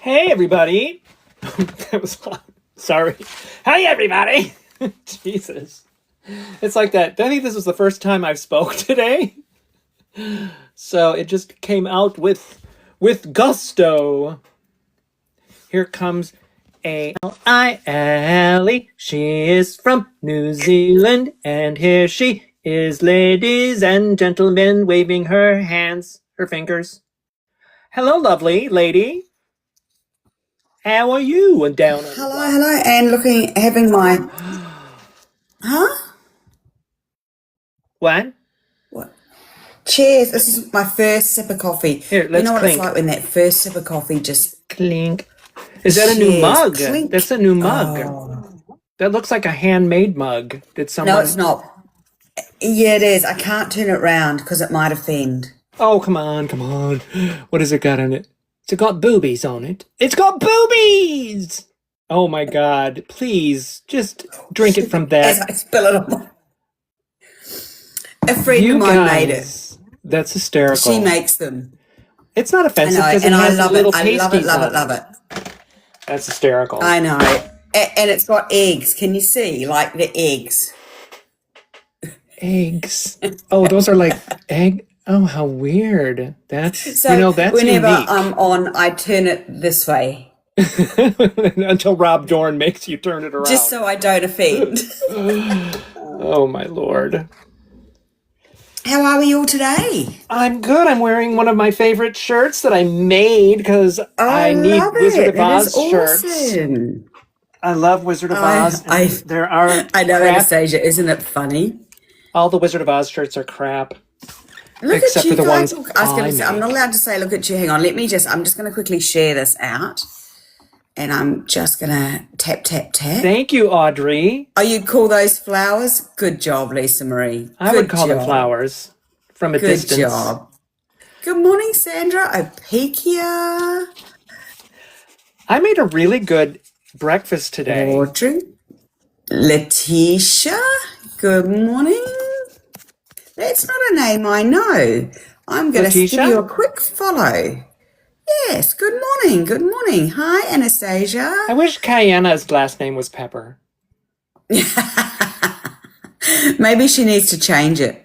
Hey, everybody. That was sorry. Hey, everybody. Jesus. It's like that. I think this was the first time I've spoke today. So it just came out with gusto. Here comes Ellie. She is from New Zealand, and here she is, ladies and gentlemen, waving her hands, her fingers. Hello, lovely lady. How are you? Down on Hello, and having my, huh? what? What? Cheers. This is my first sip of coffee. Here, You let's know what it's clink. like when that first sip of coffee just, Clink. Is that a new cheers, mug? clink. That's a new mug. Oh, That looks like a handmade mug. Did no, someone... it's not. Yeah, it is. I can't turn it round because it might offend. Oh, come on, come on. What has it got on it? It's got boobies on it. It's got boobies! Oh my God. Please, just drink it from As that. I spill it on a friend of You mine made it. guys. That's She hysterical. makes them. It's not I offensive know, because it and I has the love it. little I love it, pasties love it, on love it. it. That's hysterical. I know. And it's got eggs. Can you see? Like the eggs. Eggs. Oh, those are like egg. Oh, how weird. That's, So that's whenever unique. I'm on, I turn it this way. Until Rob Dorn makes you turn it Just around. so I don't offend. Oh, my Lord. How are we all today? I'm good. I'm wearing one of my favorite shirts that I made because I I need love Wizard it. of That is Oz shirts. awesome. I love Wizard of I, Oz, I, and there are I know, crap. Anastasia. Isn't it funny? All the Wizard of Oz shirts are crap, Look at except for you the guys. ones Look, I was going I to say, I'm not make. allowed to say, look at you. Hang on. I'm just going to quickly share this out. And I'm just going to tap, tap, tap. Thank you, Audrey. Oh, you'd call those flowers? Good job, Lisa Marie. I would Good call them job. flowers from a Good distance. job. Good morning, Sandra. Opekia. I made a really good breakfast today. Audrey. Letitia. Good morning. That's not a name I know. I'm going to give you a Letitia? quick follow. Yes, good morning. Good morning. Hi, Anastasia. I wish Kayena's last name was Pepper. Maybe she needs to change it.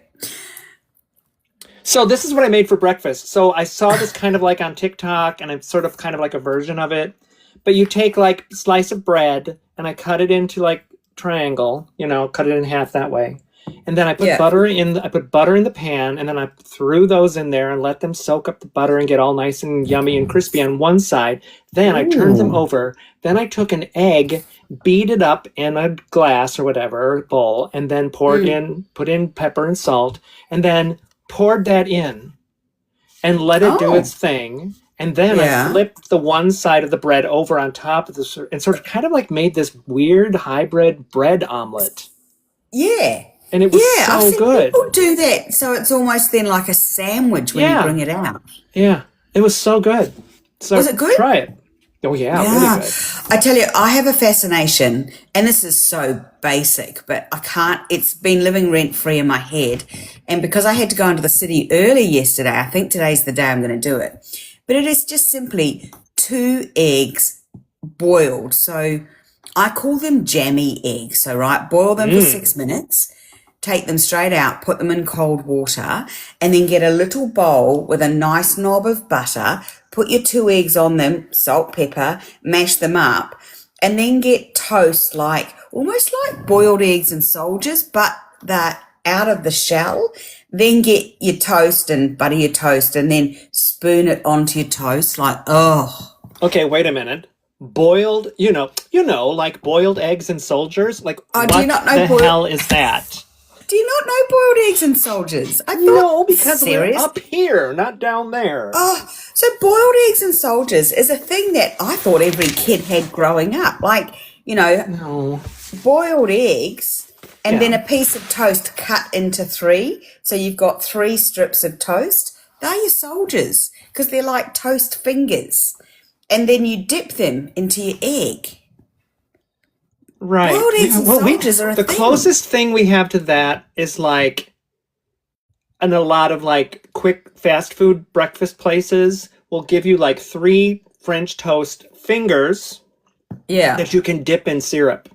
So this is what I made for breakfast. So I saw this kind of like on TikTok, and it's sort of kind of like a version of it. But you take like a slice of bread, and I cut it into like triangle, cut it in half that way. And then I put Yeah. butter in the pan, and then I threw those in there and let them soak up the butter and get all nice and yummy and crispy on one side. Then I turned them Ooh. over. Then I took an egg, beat it up in a glass or whatever bowl, and then put in pepper and salt, and then poured that in and let it do its Oh, thing. And then I yeah. flipped the one side of the bread over on top of this and sort of kind of like made this weird hybrid bread omelet. Yeah. And it was Yeah, I've so seen good. people do that. So it's almost then like a sandwich when you bring Yeah. it out. Yeah. It was so good. Was So it good? try it. Oh, yeah. Really Yeah. good. I tell you, I have a fascination, and this is so basic, but I can't, it's been living rent free in my head. And because I had to go into the city early yesterday, I think today's the day I'm going to do it. But it is just simply 2 eggs boiled. So I call them jammy eggs. So, right, boil them for 6 minutes, take them straight out, put them in cold water, and then get a little bowl with a nice knob of butter, put your 2 eggs on them, salt, pepper, mash them up, and then get toast almost like boiled eggs and soldiers, but they're out of the shell. Then get your toast and butter your toast, and then spoon it onto your toast Okay, wait a minute. Boiled, like boiled eggs and soldiers? Like, Oh, do you what not know the hell is that? Do you not know boiled eggs and soldiers? I No, thought, because we're serious? up here, not down there. Oh, so boiled eggs and soldiers is a thing that I thought every kid had growing up. No. Boiled eggs and then Yeah. a piece of toast cut into 3. So you've got 3 strips of toast. They're your soldiers because they're like toast fingers. And then you dip them into your egg. Right. Boiled eggs and soldiers are a The thing. closest thing we have to that is like, in a lot of like quick fast food breakfast places will give you like 3 French toast fingers Yeah. that you can dip in syrup.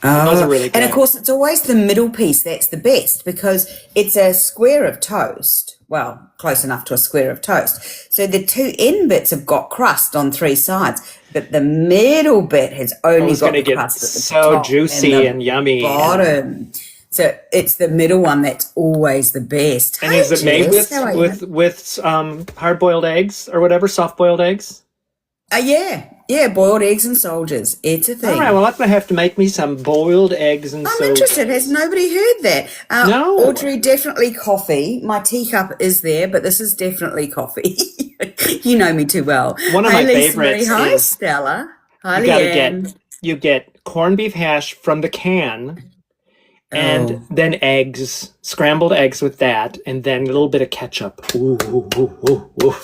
Those are really good. And of course, it's always the middle piece that's the best because it's a square of toast. Well, close enough to a square of toast. So the two end bits have got crust on three sides, but the middle bit has only got the crust at the so top juicy and yummy. Bottom. So it's the middle one that's always the best. And is it made with hard-boiled eggs or whatever, soft-boiled eggs? Yeah, boiled eggs and soldiers. It's a thing. All right, well, I'm going to have to make me some boiled eggs and soldiers. I'm interested. Has nobody heard that? No. Audrey, definitely coffee. My teacup is there, but this is definitely coffee. You know me too well. One of my favorites Hi, is Stella. Hi, Leanne. You get corned beef hash from the can, and then eggs, scrambled eggs with that, and then a little bit of ketchup. Ooh, ooh, ooh, ooh, ooh.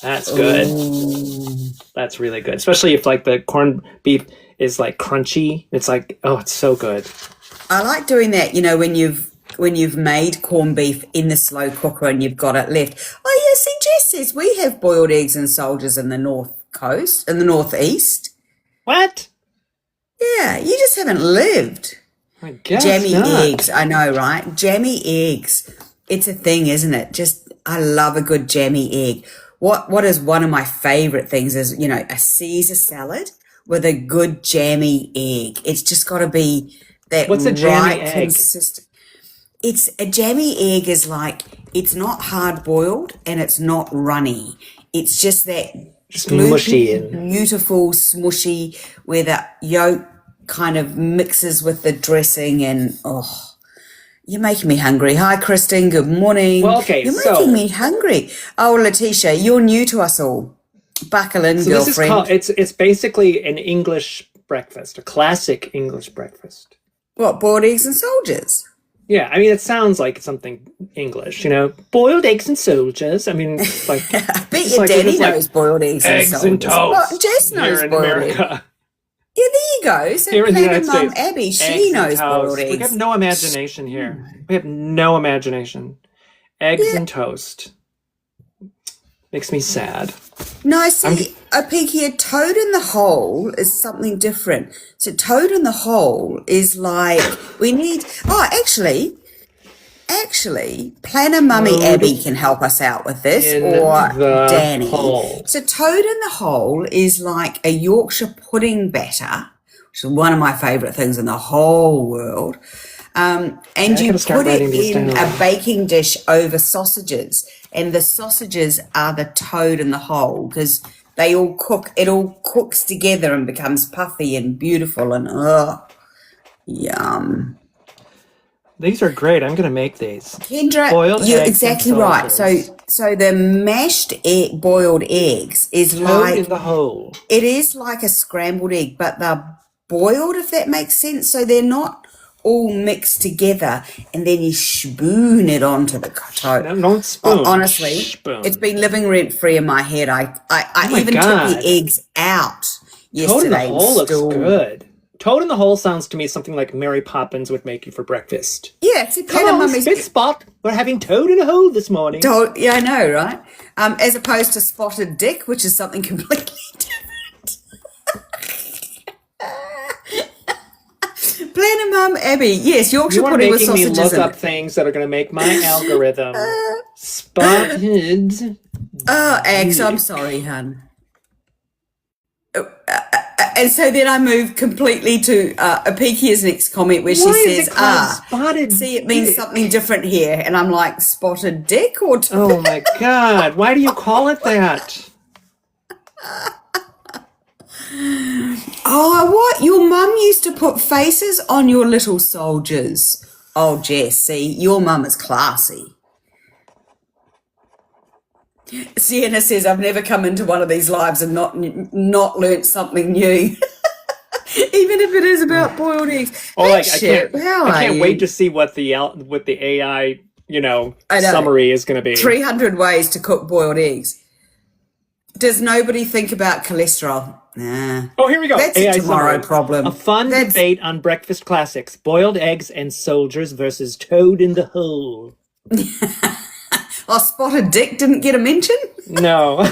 That's good. Ooh. That's really good, especially if like the corned beef is like crunchy. It's like, oh, it's so good. I like doing that. You know, when you've made corned beef in the slow cooker and you've got it left. Oh yeah, see, Jess says we have boiled eggs and soldiers in the north coast, in the northeast. What? Yeah, you just haven't lived. I guess Jammy not. eggs, I know, right? Jammy eggs. It's a thing, isn't it? Just, I love a good jammy egg. What is one of my favorite things is, you know, a Caesar salad with a good jammy egg. It's just got to be that What's a jammy right egg? consistent. It's a jammy egg is like, it's not hard boiled and it's not runny. It's just that Mushy and beautiful smushy where the yolk kind of mixes with the dressing and you're making me hungry. Hi, Kristen. Good morning. Well, okay, you're making me hungry. Oh, Letitia, you're new to us all. Buckle in, girlfriend. It's basically an English breakfast, a classic English breakfast. What, boiled eggs and soldiers? Yeah, I mean, it sounds like something English, you know, boiled eggs and soldiers. I mean, like I bet your daddy knows boiled eggs and soldiers. And toast. Well, Jess knows here in boiled America. eggs. Yeah, there you go. So here in the United Mum States, Abby, she knows boiled eggs. We have no imagination here. We have no imagination. Eggs and toast. Makes me sad. No, see, a pig here, toad in the hole is something different. So toad in the hole is like, we need, actually, Planner Mummy Abby can help us out with this, or Danny. Hole. So toad in the hole is like a Yorkshire pudding batter, which is one of my favourite things in the whole world. And you put it in a baking dish over sausages, and the sausages are the toad in the hole because they all cook. It all cooks together and becomes puffy and beautiful and yum. These are great. I'm going to make these. Kendra, you're exactly right. So the mashed boiled eggs is toad like in the hole. It is like a scrambled egg, but they're boiled, if that makes sense. So they're not all mixed together, and then you spoon it onto the toast. No, don't spoon. Honestly, it's been living rent free in my head. I even took the eggs out yesterday. Toad in the hole looks good. Toad in the hole sounds to me something like Mary Poppins would make you for breakfast. Yeah, it's a Come on, Spit Spot. We're having toad in a hole this morning. Yeah, I know, right? As opposed to spotted dick, which is something completely different. Planner Mum Abby, yes, Yorkshire pudding with sausages in it. You are making me look up things that are going to make my algorithm spotted. Oh, X, I'm sorry, hun. And so then I move completely to Apikia's next comment where she says, spotted see, it means something different here. And I'm like, spotted dick or... Oh, my God. Why do you call it that? Oh, what? Your mum used to put faces on your little soldiers. Oh, Jess, see, your mum is classy. Sienna says, I've never come into one of these lives and not learnt something new. Even if it is about boiled eggs. Oh, like, I can't wait to see what the AI, summary is going to be. 300 ways to cook boiled eggs. Does nobody think about cholesterol? Nah. Oh, here we go. That's AI a tomorrow summary. problem. A fun debate on breakfast classics. Boiled eggs and soldiers versus toad in the hole. Oh, spotted dick didn't get a mention? No.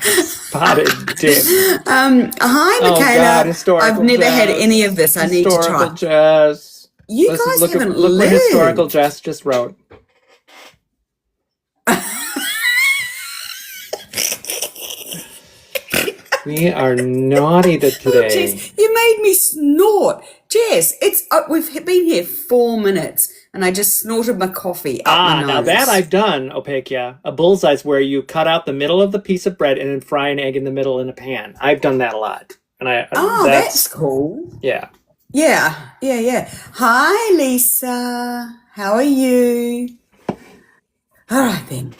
Spotted dick. Hi, Oh Michaela. God, historical I've never had Jess. any of this. I need to Historical try. Jess. You Listen, guys haven't look what historical lived. Jess just wrote. We are naughty Oh, today. Jess, you made me snort. Jess, we've been here 4 minutes and I just snorted my coffee up my Now that nose. I've done, Opakia. A bullseye's where you cut out the middle of the piece of bread and then fry an egg in the middle in a pan. I've done that a lot. And Oh, that's cool. yeah. Yeah. Hi, Lisa. How are you? All right, then.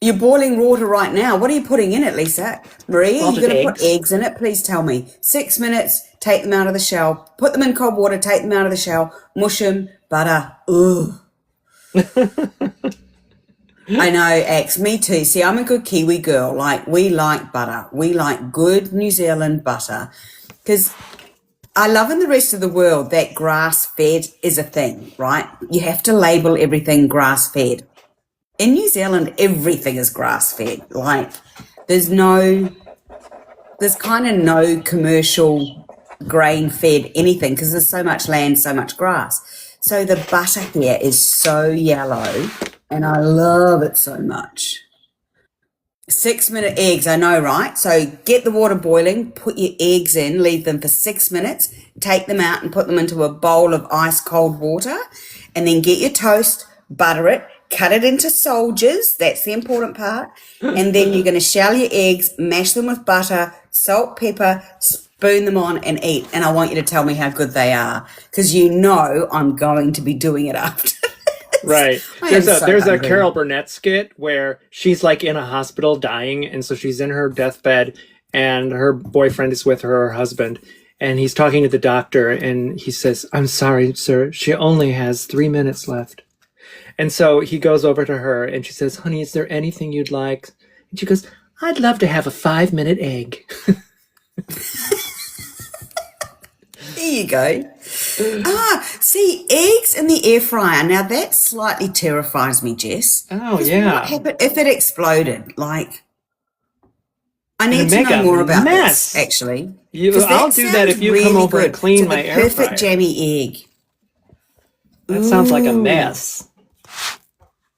You're boiling water right now. What are you putting in it, Lisa? Maria, Well, you're just going to put eggs. eggs in it? Please tell me. 6 minutes, take them out of the shell. Put them in cold water, take them out of the shell. Mush them, butter. Ugh. I know, X. Me too. See, I'm a good Kiwi girl. Like, we like butter. We like good New Zealand butter. Because I love in the rest of the world that grass-fed is a thing, right? You have to label everything grass-fed. In New Zealand, everything is grass-fed. Like, there's kind of no commercial grain-fed anything because there's so much land, so much grass. So the butter here is so yellow and I love it so much. 6-minute eggs, I know, right? So get the water boiling, put your eggs in, leave them for 6 minutes, take them out and put them into a bowl of ice cold water, and then get your toast, butter it, cut it into soldiers, that's the important part, and then you're going to shell your eggs, mash them with butter, salt, pepper, spoon them on and eat. And I want you to tell me how good they are because you know I'm going to be doing it after. Right. I am so There's a hungry. Carol Burnett skit where she's like in a hospital dying, and so she's in her deathbed, and her boyfriend is with her husband, and he's talking to the doctor, and he says, "I'm sorry, sir, she only has 3 minutes left." And so he goes over to her, and she says, "Honey, is there anything you'd like?" And she goes, "I'd love to have a 5-minute egg." There you go. See, eggs in the air fryer. Now that slightly terrifies me, Jess. Oh, 'Cause yeah. what happened if it exploded? Like, I need It'd to make know a more about mess. this, actually. I'll do that if you come really over and good. clean So my the air perfect fryer. jammy egg. That sounds like a Ooh. mess.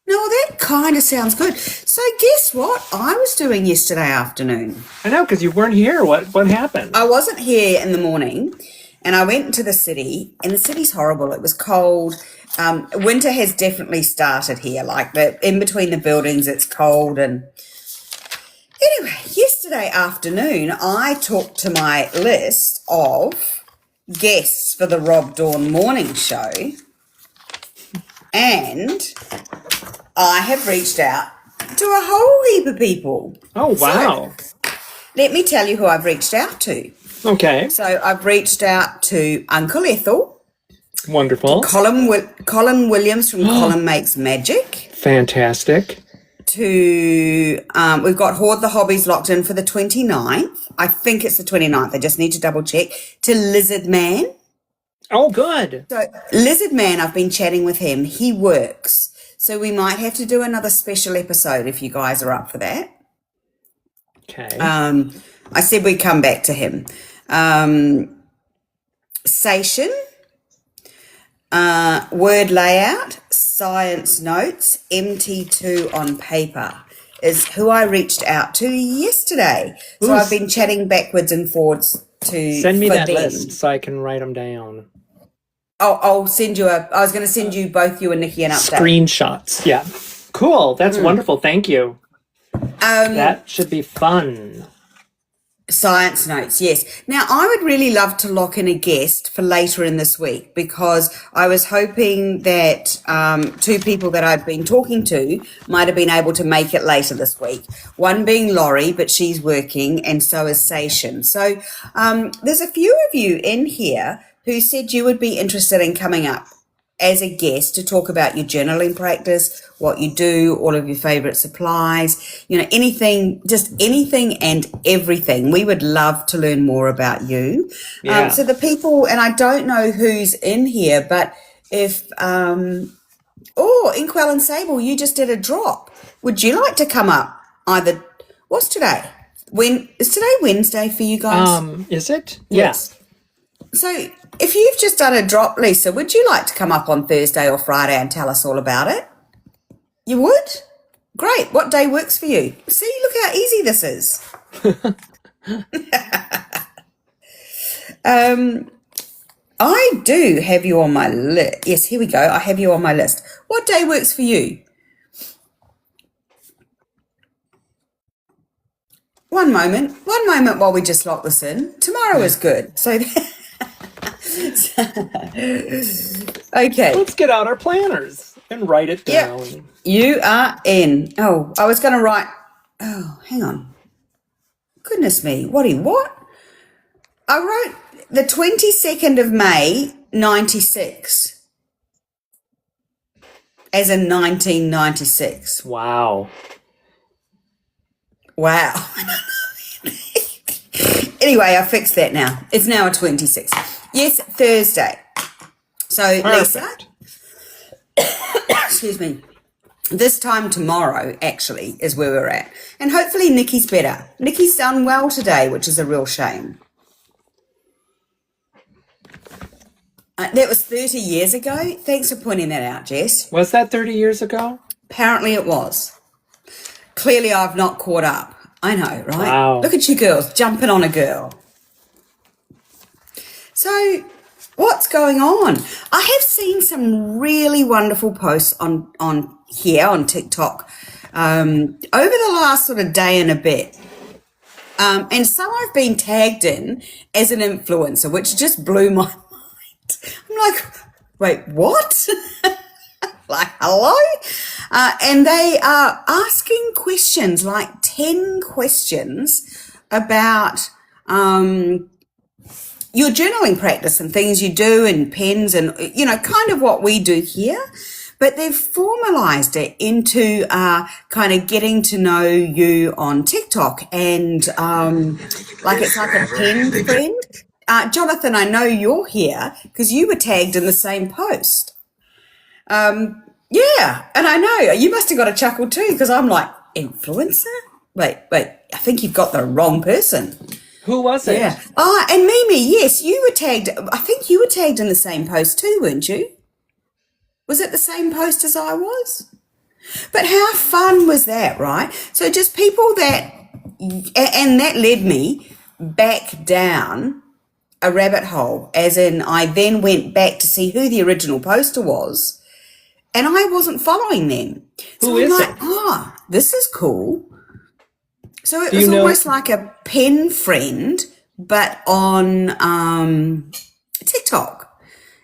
No, that kind of sounds good. So guess what I was doing yesterday afternoon? I know, because you weren't here. What happened? I wasn't here in the morning, and I went into the city, and the city's horrible. It was cold. Winter has definitely started here. Like in between the buildings, it's cold. And anyway, yesterday afternoon, I talked to my list of guests for the Rob Dawn morning show, and I have reached out to a whole heap of people. Oh, wow. So, let me tell you who I've reached out to. Okay. So I've reached out to Uncle Ethel, Wonderful. Colin Williams from Colin Makes Magic, Fantastic. to we've got Hoard the Hobbies locked in for the 29th. I think it's the 29th. I just need to double check. To Lizard Man. Oh, good. So Lizard Man, I've been chatting with him. He works. So we might have to do another special episode if you guys are up for that. Okay. I said we'd come back to him. Sation, word layout, science notes, MT2 on paper is who I reached out to yesterday. So I've been chatting backwards and forwards to send me that them. list so I can write them down. I'll send you I was going to send you both you and Nikki an update. Screenshots. Yeah. Cool. That's wonderful. Thank you. That should be fun. Science notes, yes. Now, I would really love to lock in a guest for later in this week because I was hoping that 2 people that I've been talking to might have been able to make it later this week. One being Laurie, but she's working, and so is Sation. So there's a few of you in here who said you would be interested in coming up as a guest to talk about your journaling practice, what you do, all of your favorite supplies, anything, just anything and everything. We would love to learn more about you. Yeah. So the people, and I don't know who's in here, but if, Inkwell and Sable, you just did a drop. Would you like to come up either, what's today? When is today Wednesday for you guys? Is it? Yes. So if you've just done a drop, Lisa, would you like to come up on Thursday or Friday and tell us all about it? You would? Great. What day works for you? See, look how easy this is. I do have you on my list. Yes, here we go. I have you on my list. What day works for you? One moment while we just lock this in. Tomorrow is good. So, okay. Let's get out our planners and write it down. Yep. You are in. Oh, I was going to write. Oh, hang on. Goodness me. What? I wrote the 22nd of May, 96. As in 1996. Wow. Anyway, I fixed that now. It's now a 26. Yes, Thursday. So, Perfect. Lisa, excuse me, this time tomorrow actually is where we're at. And hopefully Nikki's better. Nikki's done well today, which is a real shame. That was 30 years ago. Thanks for pointing that out, Jess. Was that 30 years ago? Apparently it was. Clearly I've not caught up. I know, right? Wow. Look at you girls jumping on a girl. So what's going on? I have seen some really wonderful posts on here on TikTok over the last sort of day and a bit. And some I've been tagged in as an influencer, which just blew my mind. I'm like, wait, what? Like, hello? And they are asking questions, like 10 questions about your journaling practice and things you do and pens and, you know, kind of what we do here. But they've formalized it into kind of getting to know you on TikTok and like it's like a pen friend. Jonathan, I know you're here because you were tagged in the same post. Yeah, and I know you must have got a chuckle too because I'm like, influencer? Wait, I think you've got the wrong person. Who was it? Yeah. And Mimi, yes, you were tagged. I think you were tagged in the same post too, weren't you? Was it the same post as I was? But how fun was that, right? So just people that, and that led me back down a rabbit hole, as in I then went back to see who the original poster was, and I wasn't following them. So I'm like, this is cool. So it was almost like a pen friend, but on TikTok.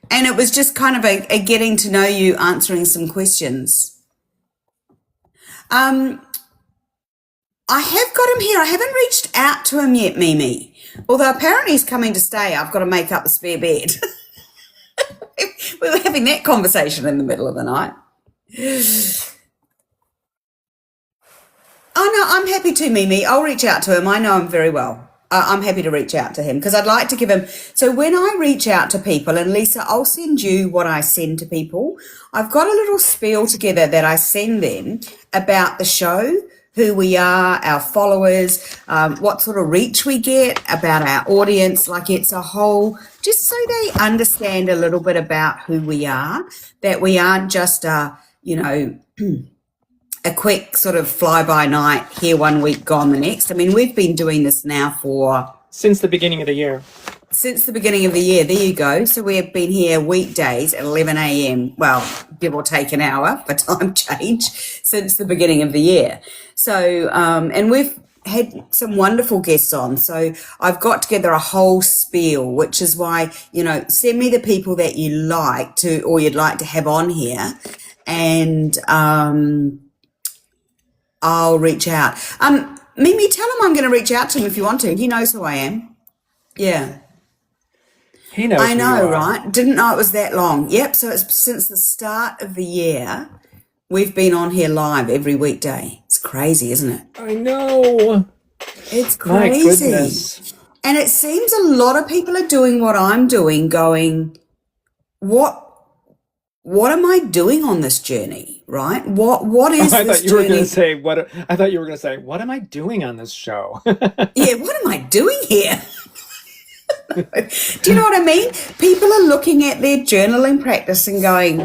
And it was just kind of a getting to know you, answering some questions. I have got him here. I haven't reached out to him yet, Mimi. Although apparently he's coming to stay. I've got to make up the spare bed. We were having that conversation in the middle of the night. Oh, no, I'm happy to, Mimi. I'll reach out to him. I know him very well. I'm happy to reach out to him because I'd like to give him... So when I reach out to people, and Lisa, I'll send you what I send to people. I've got a little spiel together that I send them about the show, who we are, our followers, what sort of reach we get, about our audience. Like it's a whole... Just so they understand a little bit about who we are, that we aren't just a quick sort of fly-by-night, here one week, gone the next. I mean, we've been doing this now for... Since the beginning of the year. Since the beginning of the year, there you go. So we have been here weekdays at 11 a.m., well, give or take an hour for time change, since the beginning of the year. So, and we've had some wonderful guests on. So I've got together a whole spiel, which is why, send me the people that you like to, or you'd like to have on here, and I'll reach out. Mimi, tell him I'm going to reach out to him if you want to. He knows who I am. Yeah. He knows. I know, right? Didn't know it was that long. Yep. So it's since the start of the year, we've been on here live every weekday. It's crazy, isn't it? I know. It's crazy. My goodness. And it seems a lot of people are doing what I'm doing, going, what what am I doing on this journey, right? What is I this thought you were going journey? to say what. I thought you were going to say, "What am I doing on this show?" Yeah, what am I doing here? Do you know what I mean? People are looking at their journaling practice and going,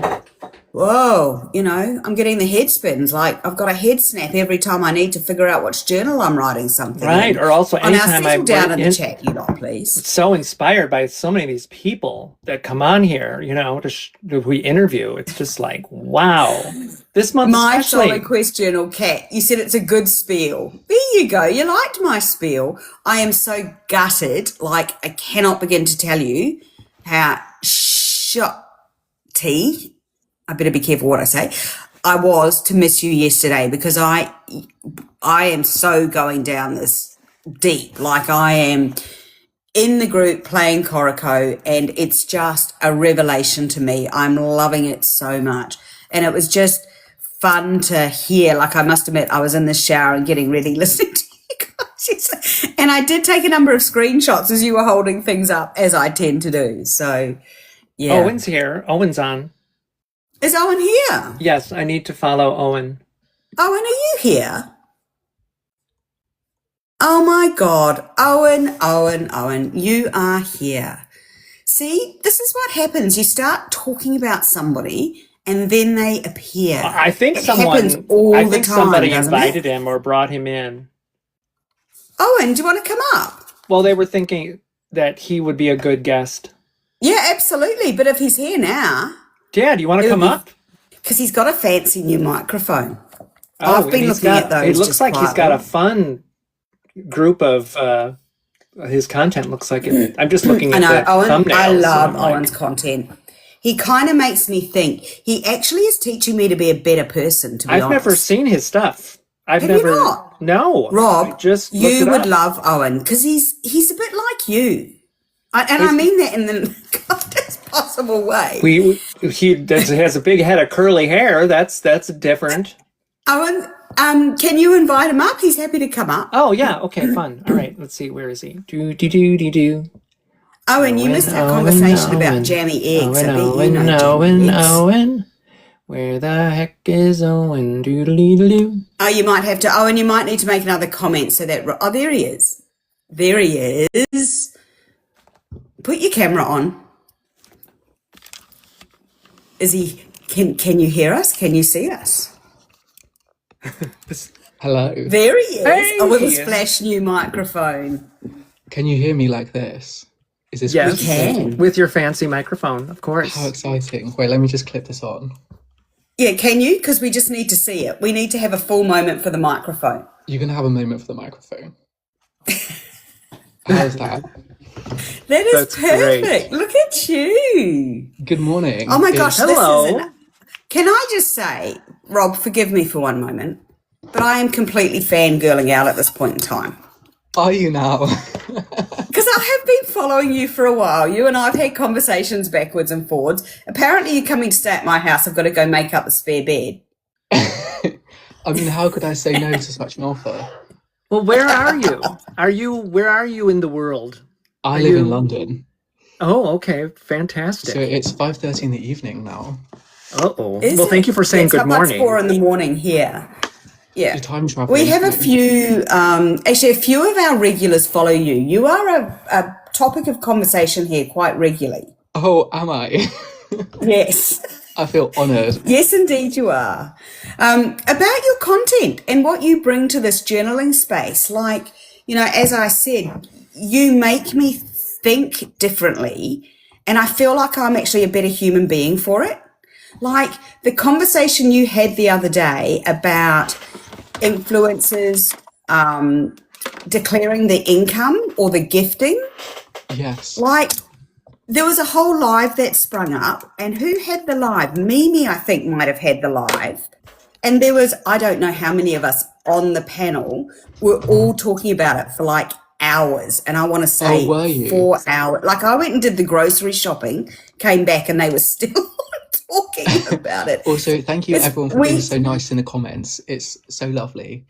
whoa, I'm getting the head spins. Like I've got a head snap every time I need to figure out which journal I'm writing something Right. in. Or also, Oh, now anytime I settle down in the write chat, you lot, please. so inspired by so many of these people that come on here, we interview. It's just like, wow. This month My especially. solo question, or Kat, you said it's a good spiel. There you go. You liked my spiel. I am so gutted. Like, I cannot begin to tell you how shotty, I better be careful what I say, I was to miss you yesterday, because I am so going down this deep. Like, I am in the group playing Corico, and it's just a revelation to me. I'm loving it so much. And it was just fun to hear. Like, I must admit, I was in the shower and getting ready listening to you guys. And I did take a number of screenshots as you were holding things up, as I tend to do. So, yeah. Owen's here. Owen's on. Is Owen here? Yes, I need to follow Owen. Owen, are you here? Oh my God. Owen, you are here. See, this is what happens. You start talking about somebody and then they appear. I think it happens someone, all I the think time, somebody doesn't invited it? him or brought him in. Owen, do you want to come up? Well, they were thinking that he would be a good guest. Yeah, absolutely. But if he's here now, Dad, you want to come up? because he's got a fancy new microphone. Oh, I've been looking at those. It looks just like he's got quietly. a fun group of his content. Looks like it. I'm just looking I at know, the Owen. thumbnails. I love and I'm like, Owen's content. He kind of makes me think. He actually is teaching me to be a better person, to be I've honest. never seen his stuff. I've Have never. you not? No, I Rob, just looked you it would up. love Owen, because he's a bit like you. And I mean that in the kindest possible way. He has a big head of curly hair. That's different. Owen, can you invite him up? He's happy to come up. Oh yeah, okay, fun. All right, let's see. Where is he? Do. Owen, you missed our conversation about jammy eggs. I bet you know jammy eggs. Owen. Where the heck is Owen? Doodly-doo. Oh, you might have to. Owen, you might need to make another comment so that. Oh, there he is. There he is. Put your camera on. Is he? Can you hear us? Can you see us? Hello. There he is. Hey, oh, with he his is. flash new microphone. Can you hear me like this? Is this Yes, We can. with your fancy microphone, of course. How exciting. Wait, let me just clip this on. Yeah, can you? Because we just need to see it. We need to have a full moment for the microphone. You're going to have a moment for the microphone. How's that? That is That's great. perfect. Look at you. Good morning. Oh my gosh, Hello. this is Can I just say, Rob, forgive me for one moment, but I am completely fangirling out at this point in time. Are you now? Because I have been following you for a while. You and I have had conversations backwards and forwards. Apparently you're coming to stay at my house. I've got to go make up the spare bed. I mean, how could I say no to such an offer? Well, where are you? Where are you in the world? I Are live you- in London, Oh, okay, fantastic. so it's 5:30 in the evening now. Uh-oh. Is Well, thank it? you for saying It's good like morning. 4 in the morning here. Yeah. You're time traveling. We have a few, actually a few of our regulars follow you. You are a topic of conversation here quite regularly. Oh, am I? Yes. I feel honoured. Yes, indeed you are. About your content and what you bring to this journaling space. Like, as I said, you make me think differently, and I feel like I'm actually a better human being for it. Like the conversation you had the other day about influencers declaring the income or the gifting. Yes. Like, there was a whole live that sprung up, and who had the live? Mimi, I think, might have had the live. And there was, I don't know how many of us on the panel were all talking about it for like hours. And I want to say were you? 4 hours. Like, I went and did the grocery shopping, came back, and they were still talking about it. Also, thank you It's- everyone for we- being so nice in the comments. It's so lovely.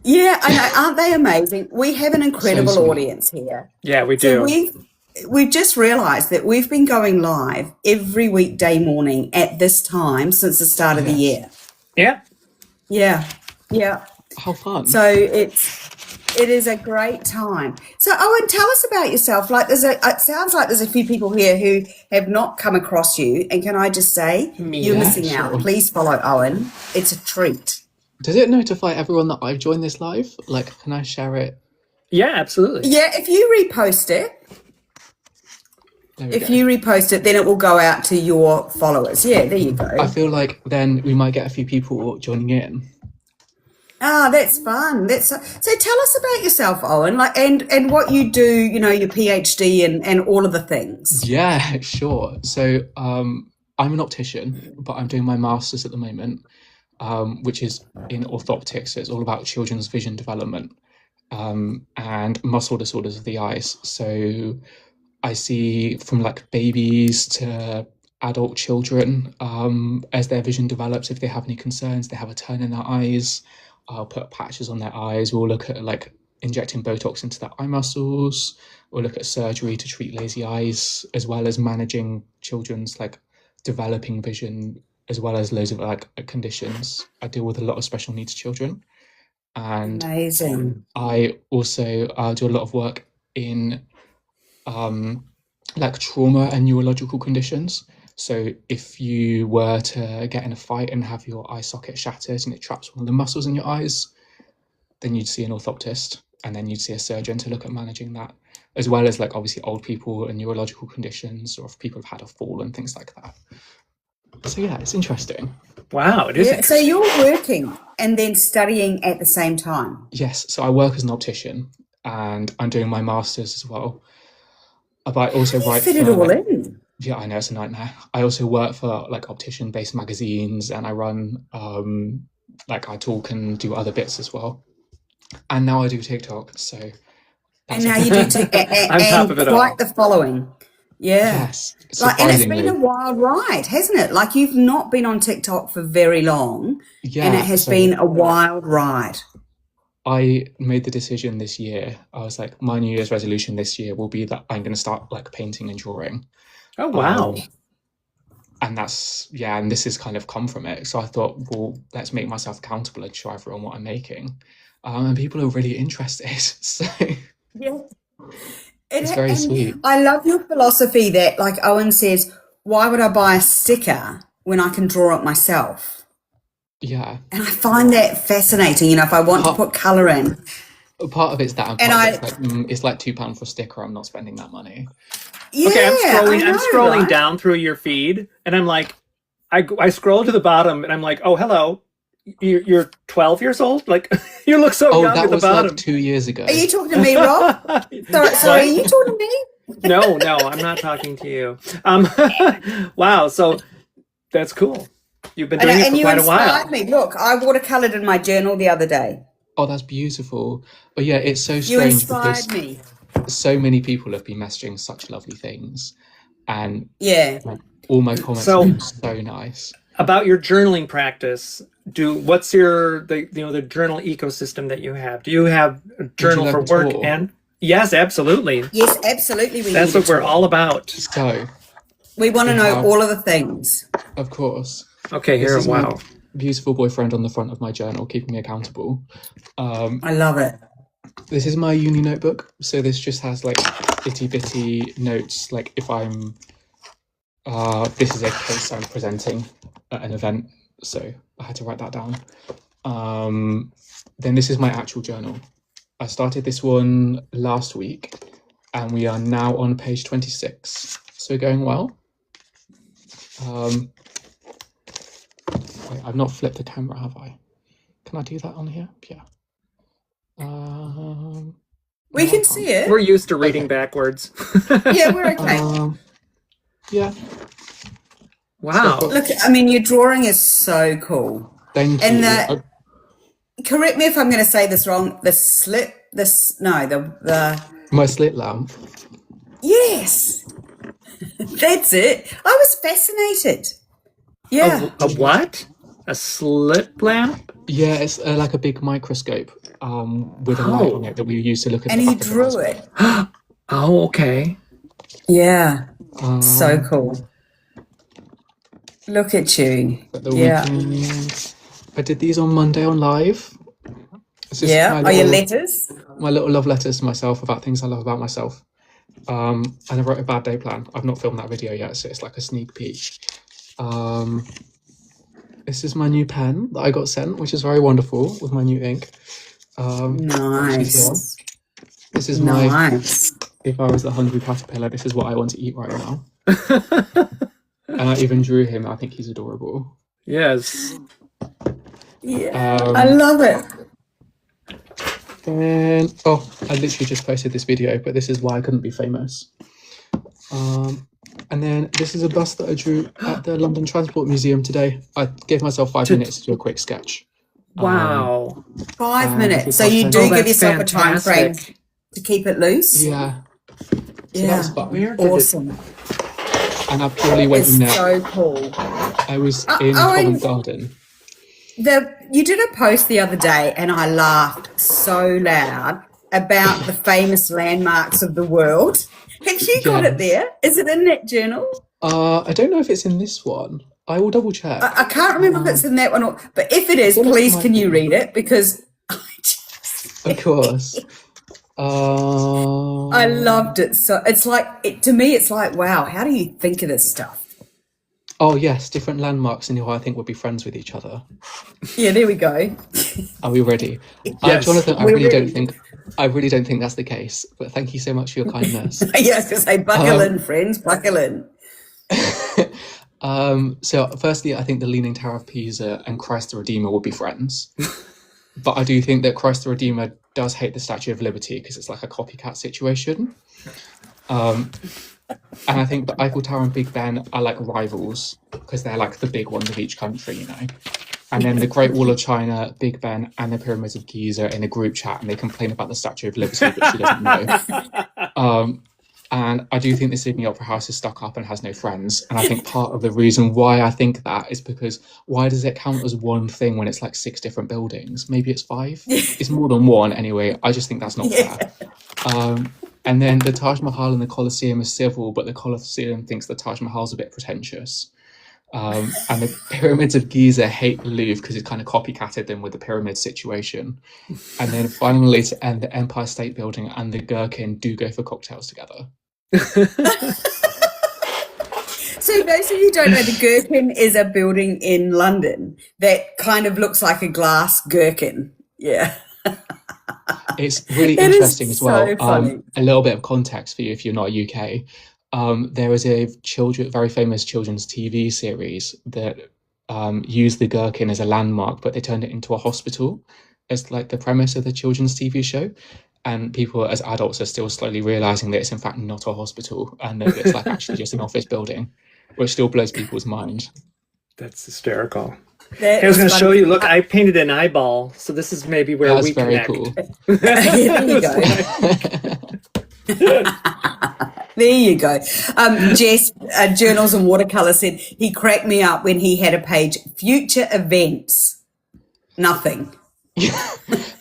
Yeah, I know. Aren't they amazing? We have an incredible sweet. audience here. Yeah, we So do. we've just realised that we've been going live every weekday morning at this time since the start of the Yes. year. Yeah. Yeah, yeah. How fun. So it is a great time. So Owen, tell us about yourself. Like it sounds like there's a few people here who have not come across you. And can I just say, you're Yeah, missing out. sure. Please follow Owen. It's a treat. Does it notify everyone that I've joined this live? Like, can I share it? Yeah, absolutely. Yeah, if you repost it, There we if go. you repost it, then it will go out to your followers. Yeah, there you go. I feel like then we might get a few people joining in. Ah, that's fun. So tell us about yourself, Owen, like and what you do, you know, your PhD and all of the things. Yeah, sure. So I'm an optician, but I'm doing my master's at the moment, which is in orthoptics. So it's all about children's vision development and muscle disorders of the eyes. So I see from like babies to adult children as their vision develops. If they have any concerns, they have a turn in their eyes. I'll put patches on their eyes. We'll look at like injecting Botox into their eye muscles. We'll look at surgery to treat lazy eyes, as well as managing children's like developing vision, as well as loads of like conditions. I deal with a lot of special needs children, and Amazing. I also do a lot of work in like trauma and neurological conditions. So if you were to get in a fight and have your eye socket shattered and it traps one of the muscles in your eyes, then you'd see an orthoptist and then you'd see a surgeon to look at managing that, as well as like obviously old people and neurological conditions, or if people have had a fall and things like that. So yeah, it's interesting. Wow, it is. Yeah, so you're working and then studying at the same time. Yes, so I work as an optician and I'm doing my master's as well. But I also write Fit it for all like, in. yeah, I know it's a nightmare. I also work for like optician-based magazines, and I run like I talk and do other bits as well. And now I do TikTok, so And that's now it. you do too, On top of it all. quite the following. Yeah. Yes, Like, and it's been surprisingly. a wild ride, hasn't it? Like you've not been on TikTok for very long, and Yeah, it has so been a wild ride. I made the decision this year. I was like, my New Year's resolution this year will be that I'm going to start like painting and drawing. Oh, wow. And that's, yeah, and this has kind of come from it. So I thought, well, let's make myself accountable and show everyone what I'm making. And people are really interested. So Yeah. it's very And sweet. I love your philosophy that, like Owen says, why would I buy a sticker when I can draw it myself? Yeah. And I find that fascinating. You know, if I want to Part, put colour in, part of it's that, and and part of I, it's like £2 for a sticker. I'm not spending that money. yeah, Okay, I'm I know, scrolling right? down through your feed, and I'm like, I scroll to the bottom, and I'm like, oh, hello, you're 12 years old? Like, you look so Oh, young that at the was like bottom. 2 years ago. Are you talking to me, Rob? Sorry, are you What? talking to me? No, I'm not talking to you. Wow, so that's cool. You've been doing it And for you quite a inspired while. me. Look, I watercoloured in my journal the other day. Oh, that's beautiful. But yeah, it's so You strange because inspired me. so many people have been messaging such lovely things, and Yeah. like all my comments have So, been so nice. about your journaling practice, what's the journal ecosystem that you have? Do you have a Would you journal like for a work tour? and yes, absolutely. Yes, absolutely. We That's need a what we're tour. all about. So We want to we know have, all of the things. of course, Okay, this here, is my wow. beautiful boyfriend on the front of my journal, keeping me accountable. Um, I love it. this is my uni notebook. So this just has like itty bitty notes. Like if I'm, this is a case I'm presenting at an event, so I had to write that down. Then this is my actual journal. I started this one last week, and we are now on page 26. So going well. Um, wait, I've not flipped the camera, have I? Can I do that on here? Yeah. We No, I can see can't. We're it. used to reading Okay. backwards. Yeah, we're okay. Yeah. So I've Wow. got. Look, I mean, your drawing is so cool. Thank And you. correct me if I'm going to say this wrong. The My slit lamp. yes, that's it. I was fascinated. Yeah. A what? A slit lamp? Yeah, it's like a big microscope with a light on Oh. it that we use to look at And the he back of the drew eyes with. it. Oh, okay. Yeah. So Um, cool. Look at you. but the Yeah. weekend, I did these on Monday on live. It's just Yeah. Are your letters? my little love letters to myself about things I love about myself. And I wrote a bad day plan. I've not filmed that video yet, so it's like a sneak peek. This is my new pen that I got sent, which is very wonderful with my new ink. Nice. This is Nice. if I was the hungry caterpillar, this is what I want to eat right now. And I even drew him. I think he's adorable. Yes. Yeah. I love it. Then, I literally just posted this video, but this is why I couldn't be famous. And then this is a bust that I drew at the London Transport Museum today. I gave myself 5 minutes to do a quick sketch. Wow. 5 minutes. So you do give yourself a time frame to keep it loose? Yeah. So Yeah. that was fun. Awesome. And I purely went in there. So cool. I was in Covent Garden. You did a post the other day and I laughed so loud about the famous landmarks of the world. Have you got it there? Is it in that journal? I don't know if it's in this one. I will double check. I can't remember if it's in that one, but if it is, please can you read it? Because of course. I loved it. So it's like, to me, it's like, wow, how do you think of this stuff? Oh yes, different landmarks and who I think would be friends with each other. Yeah, there we go. Are we ready? Yes, Jonathan, I really don't think that's the case. But thank you so much for your kindness. Yeah, I was going to say, buckle in, friends, buckle in. So firstly, I think the Leaning Tower of Pisa and Christ the Redeemer would be friends. But I do think that Christ the Redeemer does hate the Statue of Liberty because it's like a copycat situation. And I think the Eiffel Tower and Big Ben are like rivals because they're like the big ones of each country, you know. And then the Great Wall of China, Big Ben, and the Pyramids of Giza in a group chat, and they complain about the Statue of Liberty, but she doesn't know. And I do think the Sydney Opera House is stuck up and has no friends. And I think part of the reason why I think that is because why does it count as one thing when it's like 6 different buildings? Maybe it's 5. It's more than one anyway. I just think that's not fair. And then the Taj Mahal and the Colosseum is civil, but the Colosseum thinks the Taj Mahal's a bit pretentious. And the Pyramids of Giza hate the Louvre because it kind of copycatted them with the pyramid situation. And then finally, to end, the Empire State Building and the Gherkin do go for cocktails together. So those of you who don't know, the Gherkin is a building in London that kind of looks like a glass gherkin. Yeah. It's really interesting as well. So funny. A little bit of context for you if you're not UK. There is a very famous children's TV series that used the Gherkin as a landmark, but they turned it into a hospital as like the premise of the children's TV show. And people as adults are still slowly realizing that it's in fact not a hospital and that it's like actually just an office building, which still blows people's mind. That's hysterical. I was going to show you. Look, I painted an eyeball, so this is maybe where we connect. Cool. There you go. There you go. Jess, Journals and Watercolour said he cracked me up when he had a page, future events. Nothing.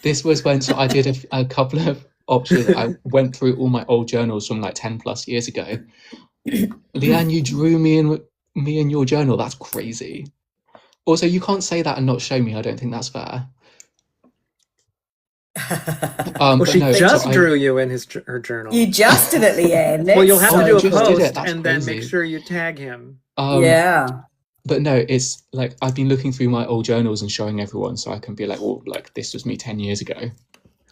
This was when I did a couple of options. I went through all my old journals from like 10 plus years ago. Leanne, you drew me in your journal. That's crazy. Also, you can't say that and not show me. I don't think that's fair. Well, she drew you in her journal. You just did it, Leanne. Well, you'll have to do a post and crazy. then make sure you tag him. Yeah. But no, it's like I've been looking through my old journals and showing everyone so I can be like, well, like this was me 10 years ago.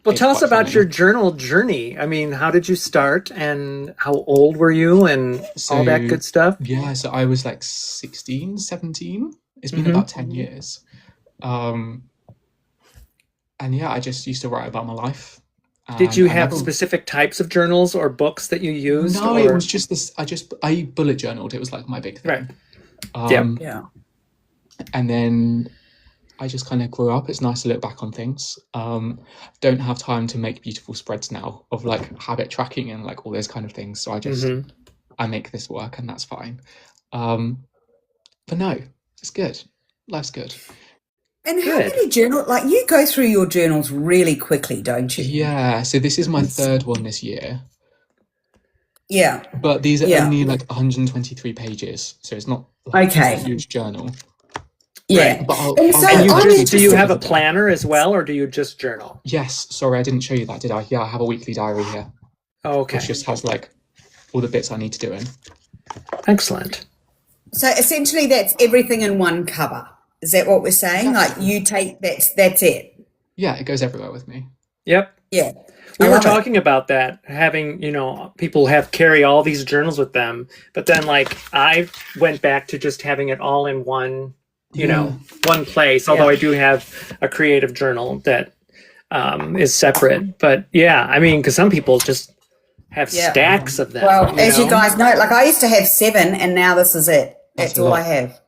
Well, tell us about your journal journey. I mean, how did you start and how old were you and all that good stuff? Yeah, so I was like 16, 17. It's been about 10 years. And yeah, I just used to write about my life. Did you have specific types of journals or books that you used? No, it was just this. I bullet journaled. It was like my big thing. Right. Yeah. And then I just kind of grew up. It's nice to look back on things. Don't have time to make beautiful spreads now of like habit tracking and like all those kind of things. So I just, I make this work and that's fine. But no, it's good. Life's good. And how many journals, like you go through your journals really quickly, don't you? Yeah. So this is my third one this year. Yeah. But these are Yeah. only like 123 pages, so it's not like it's a Okay. huge journal. Yeah. Right. But And so And you I'm just do you have a interested. planner as well, or do you just journal? Yes, sorry, I didn't show you that, did I? Yeah, I have a weekly diary here, which Okay. just has like all the bits I need to do in. Excellent. So essentially that's everything in one cover. Is that what we're saying? Yes. Like you take that's it. Yeah, it goes everywhere with me. Yep. Yeah. We I were love it. talking about that, having, people carry all these journals with them, but then like I went back to just having it all in one, one place, although I do have a creative journal that is separate. But yeah, I mean, because some people just have stacks of them. Well, as you guys know, like I used to have 7 and now this is it. That's all I have.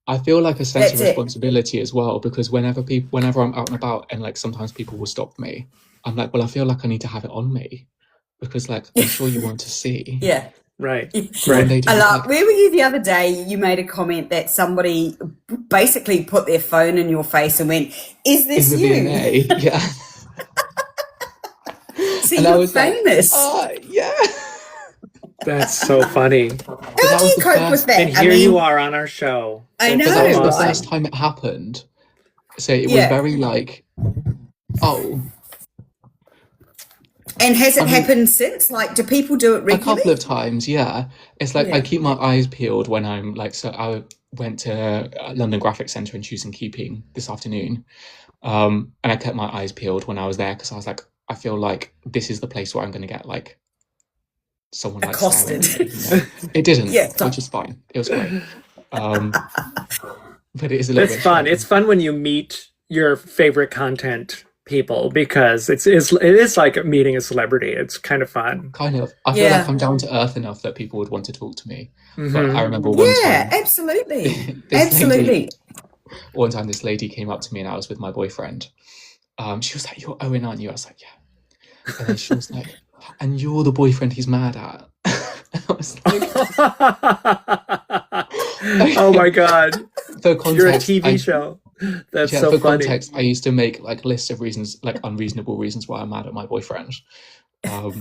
I feel like a sense That's of it. responsibility as well, because whenever I'm out and about and like sometimes people will stop me, I'm like, well, I feel like I need to have it on me because like I'm sure you want to see. Yeah. Right. One day I just love, like, where were you the other day? You made a comment that somebody basically put their phone in your face and went, "Is this in the you?" V&A, yeah. So And I you're was like, famous. yeah. That's so funny. How do you cope with that? And here you are on our show. I But that was know, the right? first time it happened. So it was Yeah. very like, oh, And has it happened since? Like, do people do it a regularly? couple of times, yeah. It's like I Yeah. keep my eyes peeled when I'm like, so I went to London Graphic Centre in Choosing Keeping this afternoon. And I kept my eyes peeled when I was there because I was like, I feel like this is the place where I'm going to get like someone like staring Accosted. at me, It didn't, Yeah. which is fine. It was great. But it is a little bit fun. shocking. It's fun when you meet your favorite content people because it is like meeting a celebrity. It's kind of fun. Kind of. I feel like I'm down to earth enough that people would want to talk to me. But I remember one Yeah, time, absolutely. this one time this lady came up to me and I was with my boyfriend. She was like, "You're Owen, aren't you?" I was like, "Yeah." And then she was like, "And you're the boyfriend he's mad at." I was like, oh my god. for context, You're a TV show. That's so for funny. context, I used to make like lists of reasons, like unreasonable reasons why I'm mad at my boyfriend. So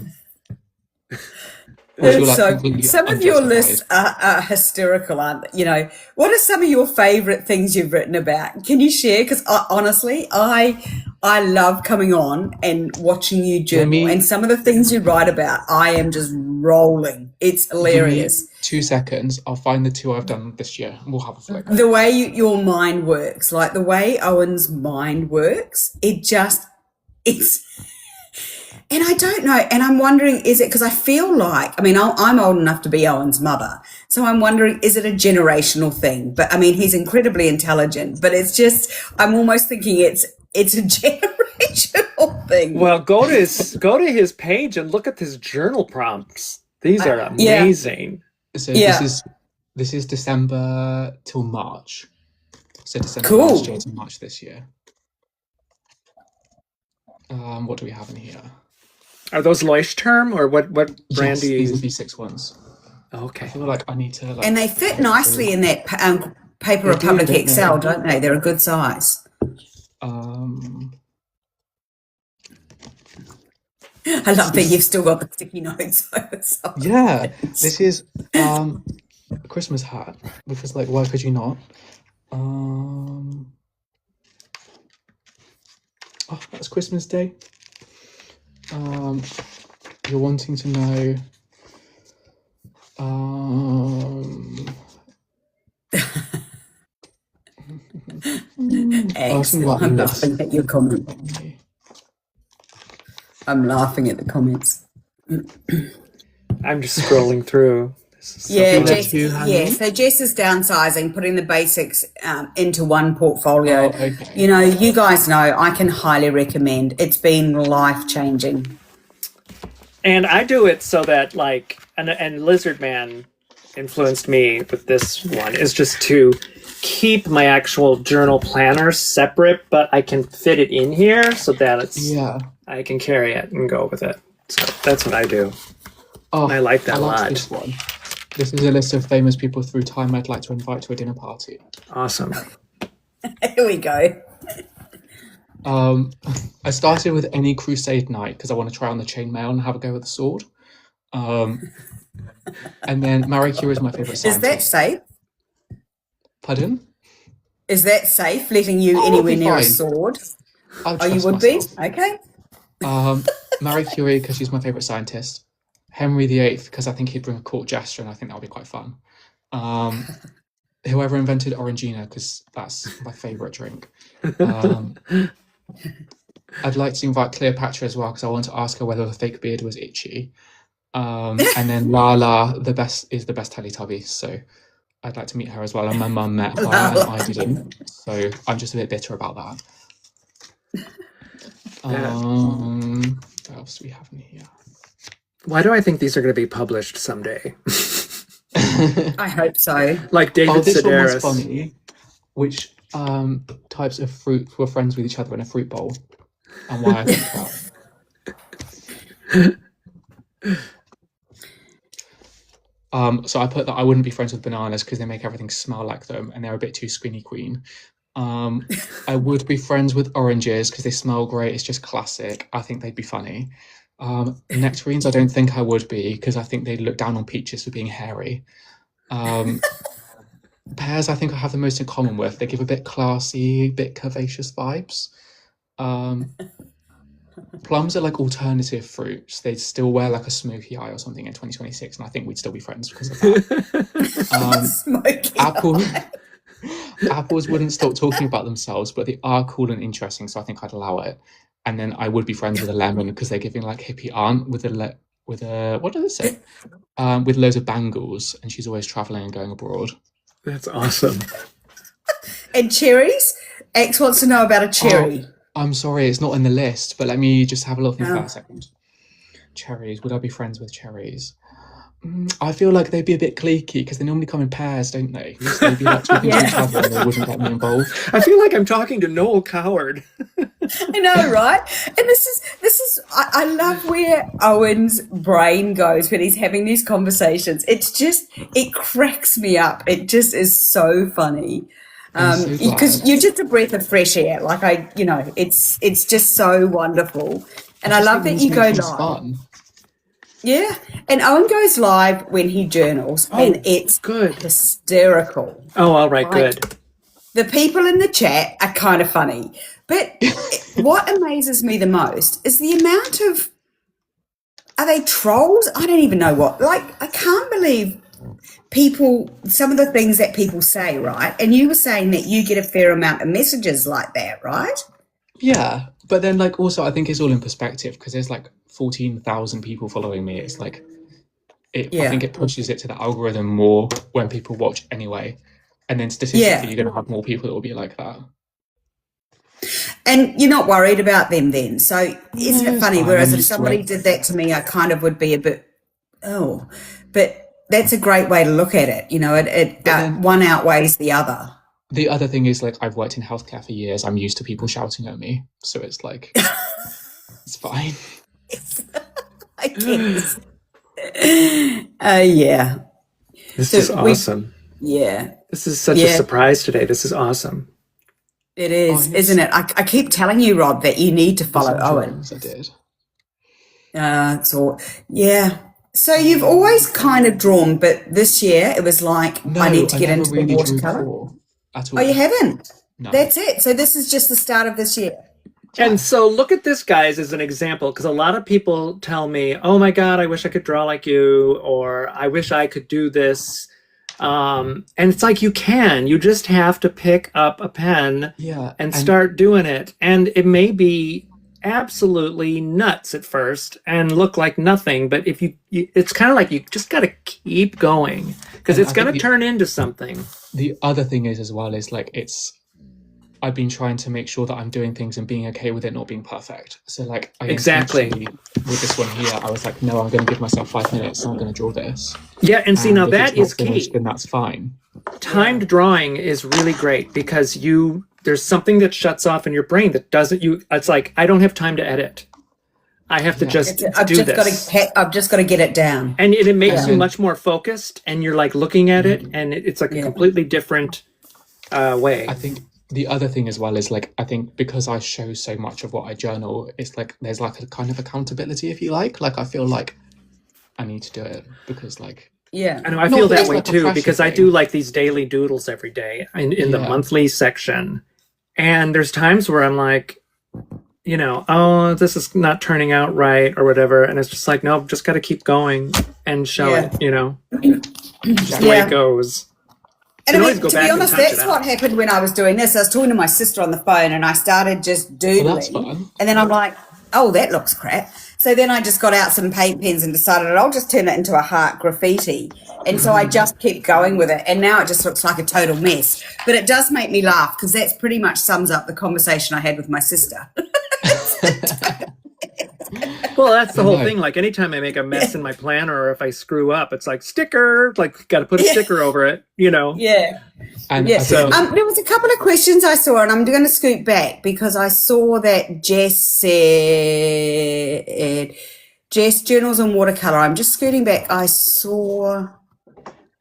some of your lists are hysterical, aren't they? What are some of your favorite things you've written about? Can you share? Because honestly, I love coming on and watching you journal, and some of the things you write about, I am just rolling. It's hilarious. Give me 2 seconds. I'll find the 2 I've done this year. We'll have a flick. The way your mind works, like the way Owen's mind works, it's. And I don't know, and I'm wondering, is it because I feel like, I mean, I'm old enough to be Owen's mother, so I'm wondering, is it a generational thing? But I mean, he's incredibly intelligent, but it's just, I'm almost thinking it's a generational thing. Well, go to his page and look at his journal prompts. These are amazing. So this is December till March. So December last year to March this year. What do we have in here? Are those Leuchtturm or what brand do you use? These are V6 ones. Okay. I feel like I need to like... And they fit nicely in that Paper Republic XL, don't they? They're a good size. I love that you've still got the sticky notes. Yeah, this is a Christmas hat because like why could you not? Oh, that's Christmas Day. You're wanting to know. I'm laughing at your comment. I'm laughing at the comments. I'm just scrolling through. Yeah, Jess, so Jess is downsizing, putting the basics into one portfolio. Oh, okay. You guys know, I can highly recommend. It's been life-changing. And I do it so that like, and Lizard Man influenced me with this one, is just to keep my actual journal planner separate, but I can fit it in here so that I can carry it and go with it. So that's what I do. Oh, I like that a lot. This one. This is a list of famous people through time I'd like to invite to a dinner party. Awesome. Here we go. I started with any crusade night because I want to try on the chainmail and have a go with the sword. And then Marie Curie is my favorite Is that scientist. safe? Pardon? Is that safe, letting you Oh, I'll anywhere be near a fine. sword? I'll Oh, you trust would be? myself. Okay. Marie Curie, because she's my favorite scientist. Henry VIII, because I think he'd bring a court gesture, and I think that would be quite fun. Whoever invented Orangina, because that's my favorite drink. I'd like to invite Cleopatra as well, because I want to ask her whether the fake beard was itchy. And then Lala, the best Teletubby, so I'd like to meet her as well. And my mum met her, and I didn't, so I'm just a bit bitter about that. What else do we have in here? Why do I think these are going to be published someday? I hope so. Like David this one was Sedaris. funny. Which types of fruit were friends with each other in a fruit bowl, and why I think that. So I put that I wouldn't be friends with bananas because they make everything smell like them, and they're a bit too squinny queen. I would be friends with oranges because they smell great. It's just classic. I think they'd be funny. Nectarines, I don't think I would be because I think they'd look down on peaches for being hairy. Pears, I think I have the most in common with. They give a bit classy, bit curvaceous vibes. Plums are like alternative fruits. They'd still wear like a smoky eye or something in 2026, and I think we'd still be friends because of that. Smoky Apples wouldn't stop talking about themselves, but they are cool and interesting, so I think I'd allow it. And then I would be friends with a lemon because they're giving like hippie aunt with a what does it say? With loads of bangles, and she's always traveling and going abroad. That's awesome. And cherries? X wants to know about a cherry. I'm sorry, it's not in the list, but let me just have a little think about it a second. Cherries, would I be friends with cherries? I feel like they'd be a bit cliquey because they normally come in pairs, don't they? They'd be like talking to each other and they wouldn't get me involved. I feel like I'm talking to Noel Coward. I know, right? And this is I love where Owen's brain goes when he's having these conversations. It cracks me up. It just is so funny. Because you're just a breath of fresh air. Like it's just so wonderful. And I love that you go live. Fun. Yeah, and Owen goes live when he journals, and it's good, hysterical. Oh, all right, good. The people in the chat are kind of funny, but what amazes me the most is the amount of, are they trolls? I don't even know what. Like, I can't believe some of the things that people say, right? And you were saying that you get a fair amount of messages like that, right? Yeah, but then like also I think it's all in perspective because there's like 14,000 people following me. It's like I think it pushes it to the algorithm more when people watch anyway, and then statistically you're going to have more people that will be like that. And you're not worried about them then. So isn't it funny? Whereas if somebody did that to me, I kind of would be a bit, but that's a great way to look at it. You know, one outweighs the other. The other thing is, like, I've worked in healthcare for years. I'm used to people shouting at me. So it's like, it's fine. I guess. Yeah. This is awesome. Yeah. This is such a surprise today. This is awesome. It is, isn't it? I keep telling you, Rob, that you need to follow Owen. I did. So you've always kind of drawn, but this year it was like, I need to get into the watercolor. At all. Oh, you haven't? No. That's it. So this is just the start of this year. And so look at this, guys, as an example, because a lot of people tell me, oh my God, I wish I could draw like you, or I wish I could do this. And it's like, you just have to pick up a pen and start doing it. And it may be absolutely nuts at first and look like nothing, but if you it's kind of like you just got to keep going because it's going to turn into something. The other thing is as well is like I've been trying to make sure that I'm doing things and being okay with it not being perfect. So like exactly with this one here, I was like, no, I'm going to give myself 5 minutes and I'm going to draw this. Yeah, and see, now that is finished, key. then that's fine. Timed drawing is really great because there's something that shuts off in your brain that doesn't. It's like, I don't have time to edit. I have to just do this. I've just got to get it down. And it makes you much more focused, and you're like looking at it, and it's like a completely different way. I think the other thing as well is like, I think because I show so much of what I journal, it's like there's like a kind of accountability, if you like. Like I feel like I need to do it because like Yeah. I know I not feel that that it's way like a too pressure because I thing. do like these daily doodles every day in the Yeah. monthly section. And there's times where I'm like, oh, this is not turning out right or whatever. And it's just like, nope, just got to keep going and show Yeah. it, just the way it Exactly. goes. And You I can always mean, go to be back and honest, touch it that's what up. happened when I was doing this. I was talking to my sister on the phone and I started just Well, that's doodling. fun. And then I'm like, oh, that looks crap. So then I just got out some paint pens and decided I'll just turn it into a heart graffiti. And so I just kept going with it. And now it just looks like a total mess. But it does make me laugh because that's pretty much sums up the conversation I had with my sister. Well, that's the I whole know. thing. Like anytime I make a mess in my planner or if I screw up, it's like sticker, like got to put a Yeah. sticker over it, Yeah. And Yeah. I think There was a couple of questions I saw, and I'm going to scoot back because I saw that Jess said, Jess, journals and watercolor. I'm just scooting back. I saw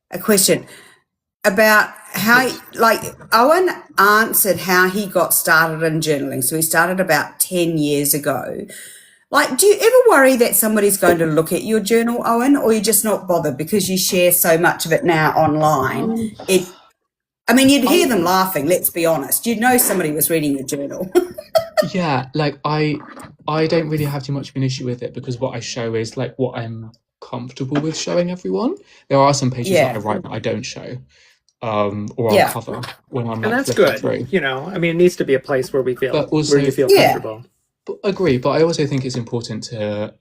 a question about how, like, Owen answered how he got started in journaling. So he started about 10 years ago. Like, do you ever worry that somebody's going to look at your journal, Owen, or you're just not bothered because you share so much of it now online? I mean, you'd hear I them laughing, let's be honest. You'd know somebody was reading your journal. yeah, like I don't really have too much of an issue with it because what I show is like what I'm comfortable with showing everyone. There are some pages that I Yeah. write that I don't show, or I'll Yeah. cover when I'm and like that's flipping good. through. I mean, it needs to be a place where But you also, feel Yeah. comfortable. agree. But I also think it's important to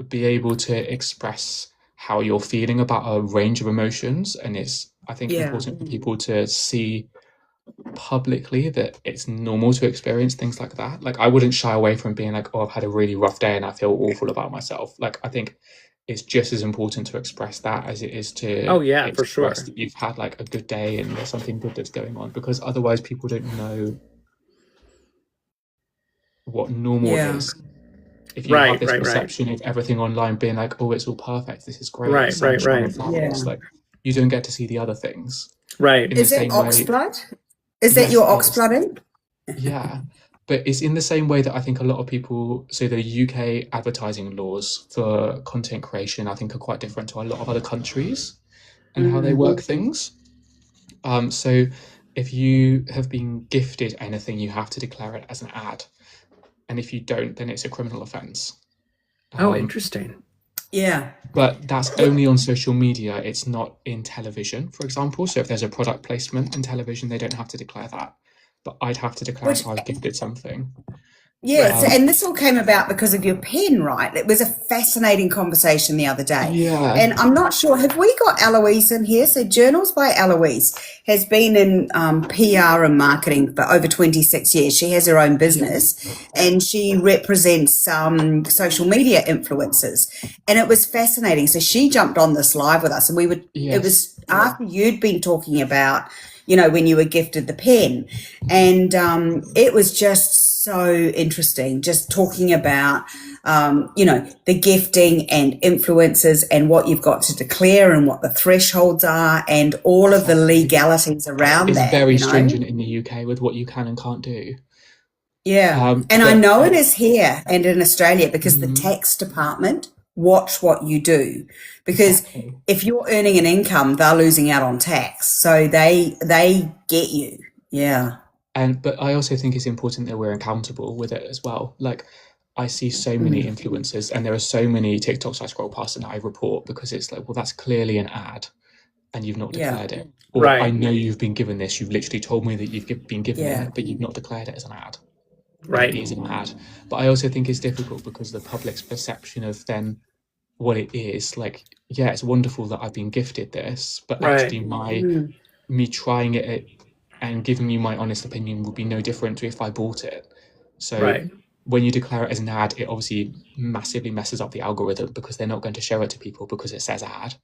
be able to express how you're feeling about a range of emotions, and it's I think Yeah. important for people to see publicly that it's normal to experience things like that. Like I wouldn't shy away from being like, oh, I've had a really rough day and I feel awful about myself. Like I think it's just as important to express that as it is to Oh yeah, for express sure. that you've had like a good day and there's something good that's going on, because otherwise people don't know what normal Yeah. is. If you have Right, this right, right, perception of everything online being like, oh, it's all perfect, this is great, it's right, right, sunshine and right, flowers, like you don't get to see the other things right. in the Is that same way. oxblood? Is that Yes, your it is. oxblooding? Yeah, but it's in the same way that I think a lot of people, so the UK advertising laws for content creation, I think are quite different to a lot of other countries and how they work things. So if you have been gifted anything, you have to declare it as an ad. And if you don't, then it's a criminal offence. Oh, Um, interesting. Yeah. but that's only on social media. It's not in television, for example. So if there's a product placement in television, they don't have to declare that. But I'd have to declare Which if I was gifted something. Yeah, Right. so, and this all came about because of your pen, right? It was a fascinating conversation the other day. Yeah. And I'm not sure, have we got Eloise in here? So Journals by Eloise has been in PR and marketing for over 26 years. She has her own business and she represents social media influencers. And it was fascinating. So she jumped on this live with us and it Yes. was after you'd been talking about, when you were gifted the pen. And it was just so interesting, just talking about, the gifting and influences and what you've got to declare and what the thresholds are and all of the legalities around It's that, very stringent in the UK with what you can and can't do. Yeah. And I But know it is here and in Australia because the Mhm. tax department watch what you do, because Exactly. if you're earning an income, they're losing out on tax. So they get you. Yeah. But I also think it's important that we're accountable with it as well. Like I see so many influencers and there are so many TikToks I scroll past and I report because it's like, well, that's clearly an ad and you've not Yeah. declared it. Or I Right. know you've been given this, you've literally told me that been given Yeah. it, but you've not declared it as an ad. Right. It is an ad. But I also think it's difficult because the public's perception of then what it is, like, yeah, it's wonderful that I've been gifted this, but Right. actually me trying it and giving you my honest opinion would be no different to if I bought it. So Right. when you declare it as an ad, it obviously massively messes up the algorithm because they're not going to show it to people because it says ad.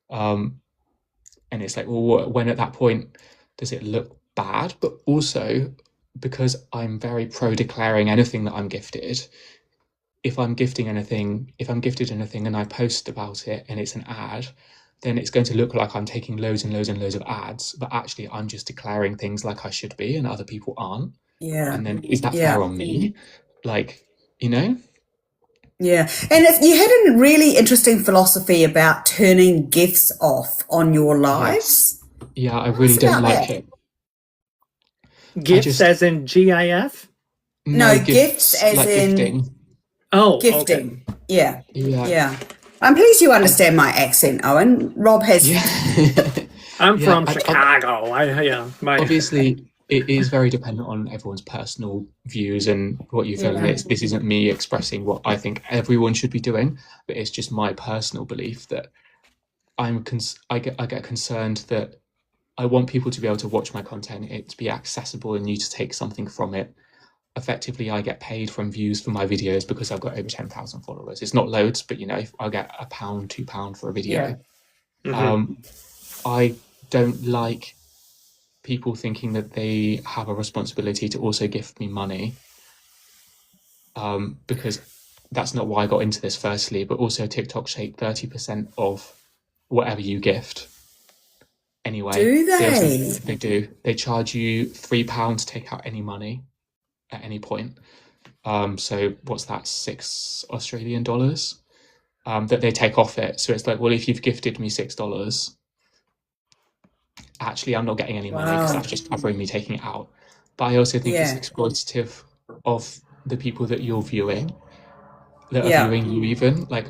And it's like, well, when at that point does it look bad? But also because I'm very pro declaring anything that I'm gifted. If I'm gifted anything and I post about it and it's an ad, then it's going to look like I'm taking loads and loads and loads of ads, but actually I'm just declaring things like I should be and other people aren't. Yeah. And then is that Yeah. fair on me? Like, you know? Yeah. And you had a really interesting philosophy about turning gifts off on your Yes. lives. Yeah, I Tell us really don't about like that. it. I Gifts just as in GIF? no No, gifts gifts as like in gifting. Oh, okay. gifting. Yeah. Yeah. Yeah. I'm pleased you I understand my accent, Owen. Rob has. yeah. I'm Yeah, from Chicago. My obviously it is very dependent on everyone's personal views and what you feel, and Yeah. this isn't me expressing what I think everyone should be doing, but it's just my personal belief that I get concerned that I want people to be able to watch my content, it to be accessible and you to take something from it. Effectively, I get paid from views for my videos because I've got over 10,000 followers. It's not loads, but if I get £1, £2 for a Yeah. video. Mhm. um I don't like people thinking that they have a responsibility to also gift me money, because that's not why I got into this firstly, but also TikTok take 30% of whatever you gift anyway. Do They also they? they do. They charge you £3 to take out any money at any point. So what's that, $6 Australian, that they take off it. So it's like, well, if you've gifted me $6, actually I'm not getting any money because Wow. that's just covering me taking it out. But I also think it's Yeah. exploitative of the people that you're viewing, that are Yeah. viewing you even. Like,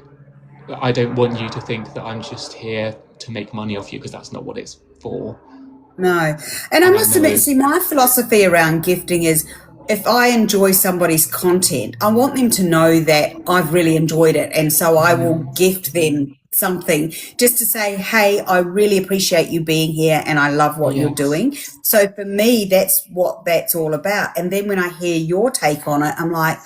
I don't want you to think that I'm just here to make money off you because that's not what it's for. No. And I And I must admit, know, see, my philosophy around gifting is if I enjoy somebody's content, I want them to know that I've really enjoyed it. And so I will gift them something just to say, hey, I really appreciate you being here and I love what you're yes, doing. So for me, that's what that's all about. And then when I hear your take on it, I'm like,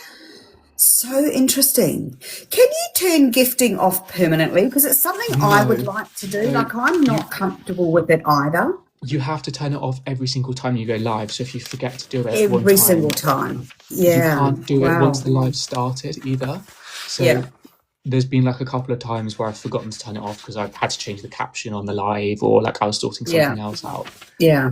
so interesting. Can you turn gifting off permanently? Because it's something I would no. like to do. So Like, I'm you not comfortable with it either. you have to turn it off every single time you go live. So if you forget to do it one Every single time, time. you Yeah. can't do it once Wow. the live started either. Yeah. So there's been like a couple of times where I've forgotten to turn it off because I've had to change the caption on the live, or like I was sorting Yeah. something else out. Yeah.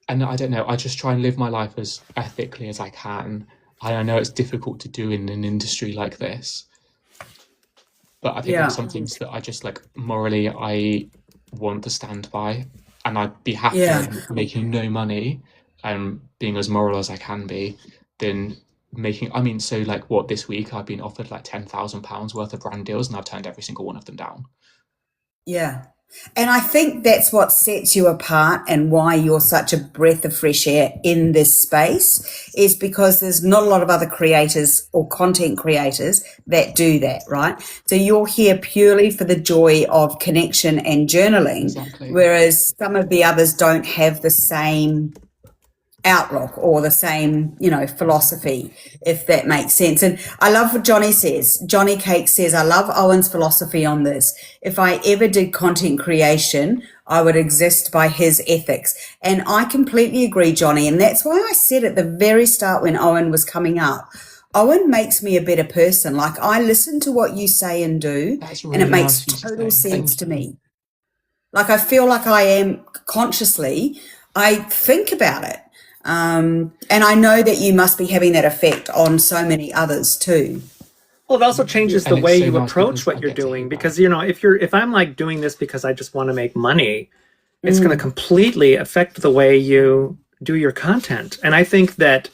And I don't know, I just try and live my life as ethically as I can. I know it's difficult to do in an industry like this, but I think there are Yeah. some things that I just like morally I want to stand by, and I'd be happier Yeah. making no money and being as moral as I can be than making. I mean, so like what, this week I've been offered like £10,000 worth of brand deals and I've turned every single one of them down. Yeah. And I think that's what sets you apart and why you're such a breath of fresh air in this space is because there's not a lot of other creators or content creators that do that, right? So you're here purely for the joy of connection and journaling, Exactly. whereas some of the others don't have the same outlook or the same, philosophy, if that makes sense. And I love what Johnny says. Johnny Cake says, I love Owen's philosophy on this. If I ever did content creation, I would exist by his ethics. And I completely agree, Johnny. And that's why I said at the very start when Owen was coming up, Owen makes me a better person. Like, I listen to what you say and do, That's and it really makes nice of you to total say. sense Thank to you. me. Like, I feel like I am consciously, I think about it. And I know that you must be having that effect on so many others too. Well, it also changes the And it's way so you nice approach because what I you're get to hear doing that. because if I'm like doing this because I just want to make money, it's going to completely affect the way you do your content. And I think that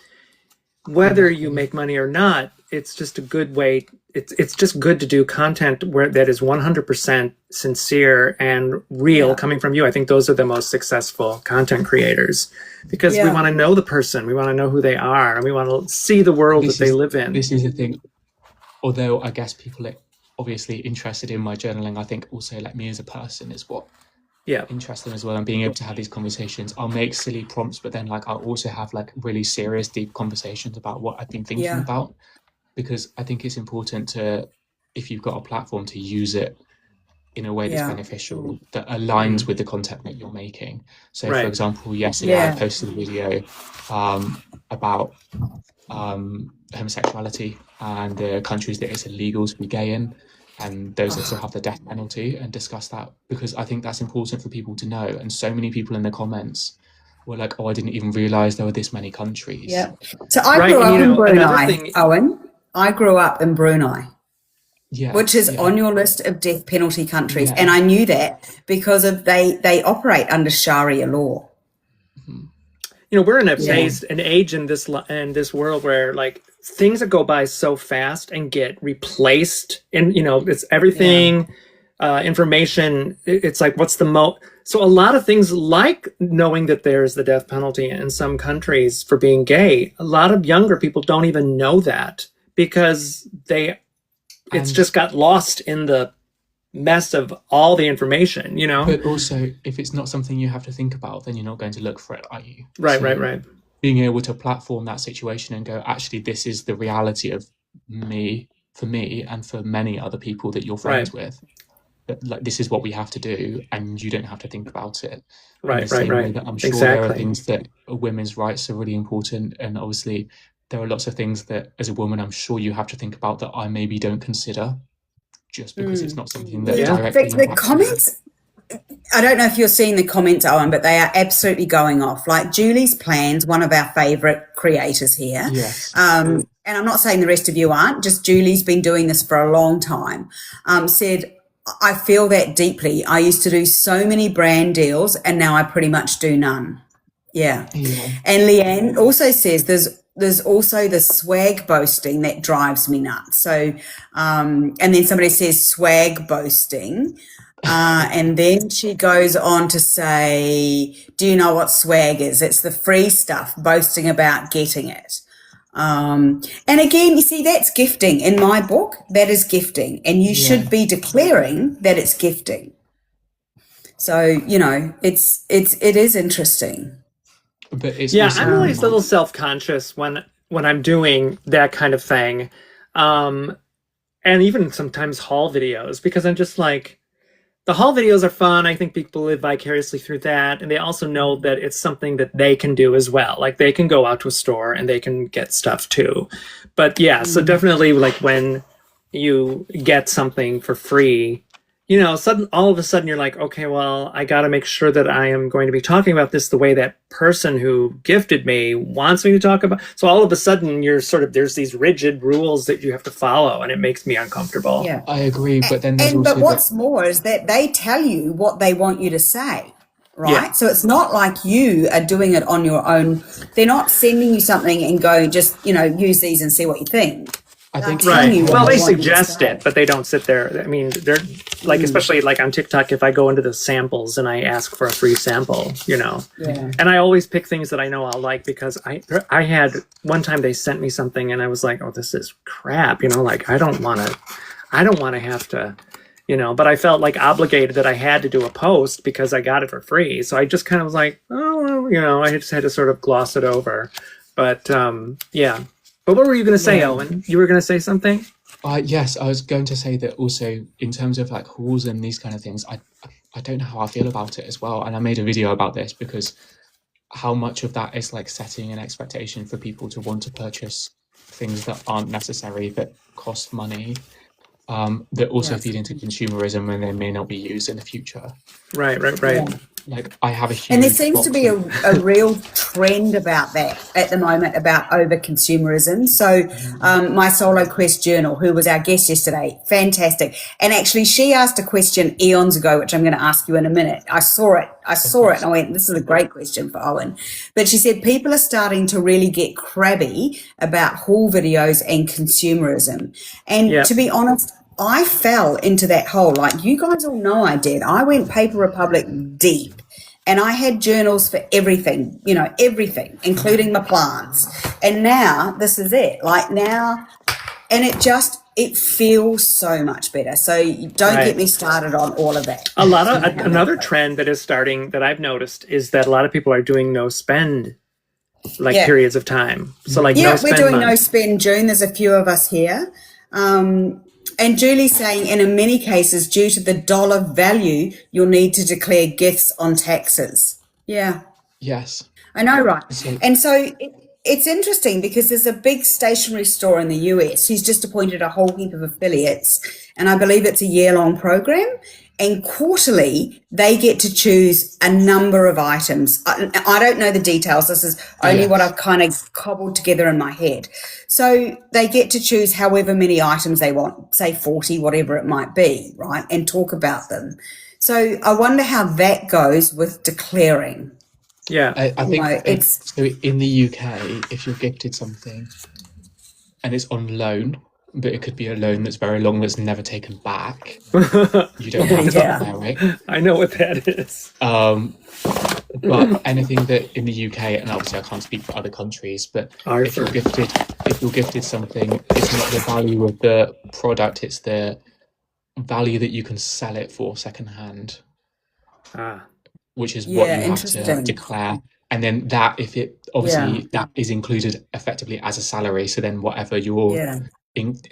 whether you Exactly. make money or not, it's just a good way. It's just good to do content where that is 100% sincere and real Yeah. coming from you. I think those are the most successful content creators because we Yeah. want to know the person, we want to know who they are, and we want to see the world that This they is live in. this is the thing. Although I guess people are obviously interested in my journaling, I think also like me as a person is what Yeah. interests them as well, and being able to have these conversations. I'll make silly prompts, but then like I'll also have like really serious, deep conversations about what I've been thinking Yeah. about, because I think it's important to, if you've got a platform, to use it in a way that's Yeah. beneficial, that aligns with the content that you're making. So for Right. example, yesterday I Yeah. posted a video about homosexuality and the countries that it's illegal to be gay in, and those that still have the death penalty, and discuss that because I think that's important for people to know. And so many people in the comments were like, oh, I didn't even realize there were this many countries. Yeah. So I Right. grew And up in another Brunei, thing, Owen. I grew up in Brunei, Yeah, which is yeah, on your list of death penalty countries. yeah. And I knew that because of they operate under Sharia law. Mhm. You know, we're in a Yeah. phase, an age in this world where like things that go by so fast and get replaced, and you know, it's everything, information. It's like, what's the So a lot of things, like knowing that there's the death penalty in some countries for being gay, a lot of younger people don't even know that because it's And just got lost in the mess of all the information, you know? but also, if it's not something you have to think about, then you're not going to look for it, are you? Right, So right. being able to platform that situation and go, actually, this is the reality of me, for me, and for many other people that you're friends with. Like, this is what we have to do, and you don't have to think about it. In the same way that I'm sure there are Exactly. things that women's rights are really important, and obviously there are lots of things that, as a woman, I'm sure you have to think about that I maybe don't consider, just because it's not something that Yeah. directly The impacts me. comments, I don't know if you're seeing the comments, Owen, but they are absolutely going off. Like Julie's Plans, one of our favourite creators here. Yes. And I'm not saying the rest of you aren't, just Julie's been doing this for a long time, said, I feel that deeply. I used to do so many brand deals and now I pretty much do none. Yeah. Yeah. And Leanne also says there's also the swag boasting that drives me nuts. So, and then somebody says swag boasting. And then she goes on to say, do you know what swag is? It's the free stuff, boasting about getting it. And again, you see, that's gifting. In my book, that is gifting. And you should be declaring that it's gifting. So, you know, it is interesting. But it's Yeah, also I'm always a little self-conscious when I'm doing that kind of thing. And even sometimes haul videos, because I'm just like, the haul videos are fun. I think people live vicariously through that. And they also know that it's something that they can do as well. Like they can go out to a store and they can get stuff too. But yeah, so definitely like when you get something for free, you know, all of a sudden you're like, okay, well, I got to make sure that I am going to be talking about this the way that person who gifted me wants me to talk about. So all of a sudden you're there's these rigid rules that you have to follow, and it makes me uncomfortable. Yeah. I agree, but then there's also but what's more is that they tell you what they want you to say, right? Yeah. So it's not like you are doing it on your own. They're not sending you something and go, just, you know, use these and see what you think. I think Right. Well, they want you to suggest say. it, but they don't sit there. I mean, they're like, especially like on TikTok, if I go into the samples and I ask for a free sample, you know, Yeah. and I always pick things that I know I'll like, because I had one time they sent me something and I was like, oh, this is crap, you know, like I don't want to have to, you know, but I felt like obligated that I had to do a post because I got it for free. So I just kind of was like, oh, well, you know, I just had to sort of gloss it over. But yeah. But what were you going to say, Owen? You were going to say something? yes, I was going to say that also in terms of like hauls and these kind of things, I don't know how I feel about it as well. And I made a video about this because how much of that is like setting an expectation for people to want to purchase things that aren't necessary, that cost money, that also feed into consumerism and they may not be used in the future. Right. Yeah. Like I have a huge And there seems to be box a real trend about that at the moment, about over consumerism. So my solo quest journal, who was our guest yesterday, fantastic. And actually she asked a question eons ago, which I'm going to ask you in a minute. I saw it and I went, this is a great question for Owen. But she said people are starting to really get crabby about haul videos and consumerism. And to be honest, I fell into that hole. Like you guys all know I did. I went Paper Republic deep. And I had journals for everything, you know, everything, including my plants. And now this is it. Like now, and it feels so much better. So don't get me started on all of that. Another trend that is starting that I've noticed is that a lot of people are doing no spend periods of time. So like no spend we're doing month. no spend June. There's a few of us here. And Julie's saying, and in many cases, due to the dollar value, you'll need to declare gifts on taxes. Yeah. Yes. I know, right? And so it's interesting because there's a big stationery store in the US. He's just appointed a whole heap of affiliates, and I believe it's a year-long program. And quarterly, they get to choose a number of items. I don't know the details. This is only what I've kind of cobbled together in my head. So they get to choose however many items they want, say 40, whatever it might be, right? And talk about them. So I wonder how that goes with declaring. Yeah. I think it's so in the UK, if you're gifted something and it's on loan, but it could be a loan that's very long that's never taken back, you don't have to declare it. I know what that is. But anything that in the UK, and obviously I can't speak for other countries, but if you're gifted something, it's not the value of the product, it's the value that you can sell it for secondhand. Which is what you have to declare. And then that, if it obviously that is included effectively as a salary, so then whatever your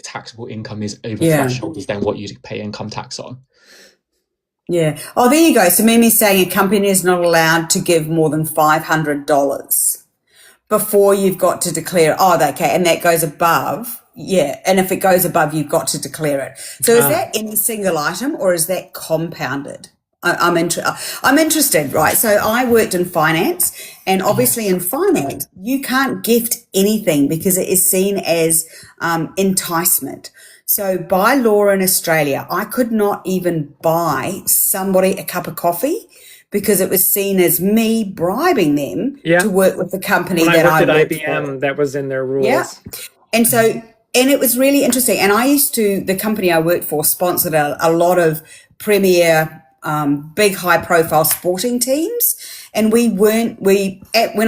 taxable income is over threshold is then what you pay income tax on. Yeah. Oh, there you go. So Mimi's saying a company is not allowed to give more than $500 before you've got to declare. Oh, okay. And that goes above. Yeah. And if it goes above, you've got to declare it. So is that any single item or is that compounded? I'm interested, right? So I worked in finance, and obviously in finance, you can't gift anything because it is seen as enticement. So by law in Australia, I could not even buy somebody a cup of coffee because it was seen as me bribing them to work with the company that I worked at IBM. That was in their rules. Yeah. And so, and it was really interesting. And the company I worked for sponsored a lot of premier big high profile sporting teams. And when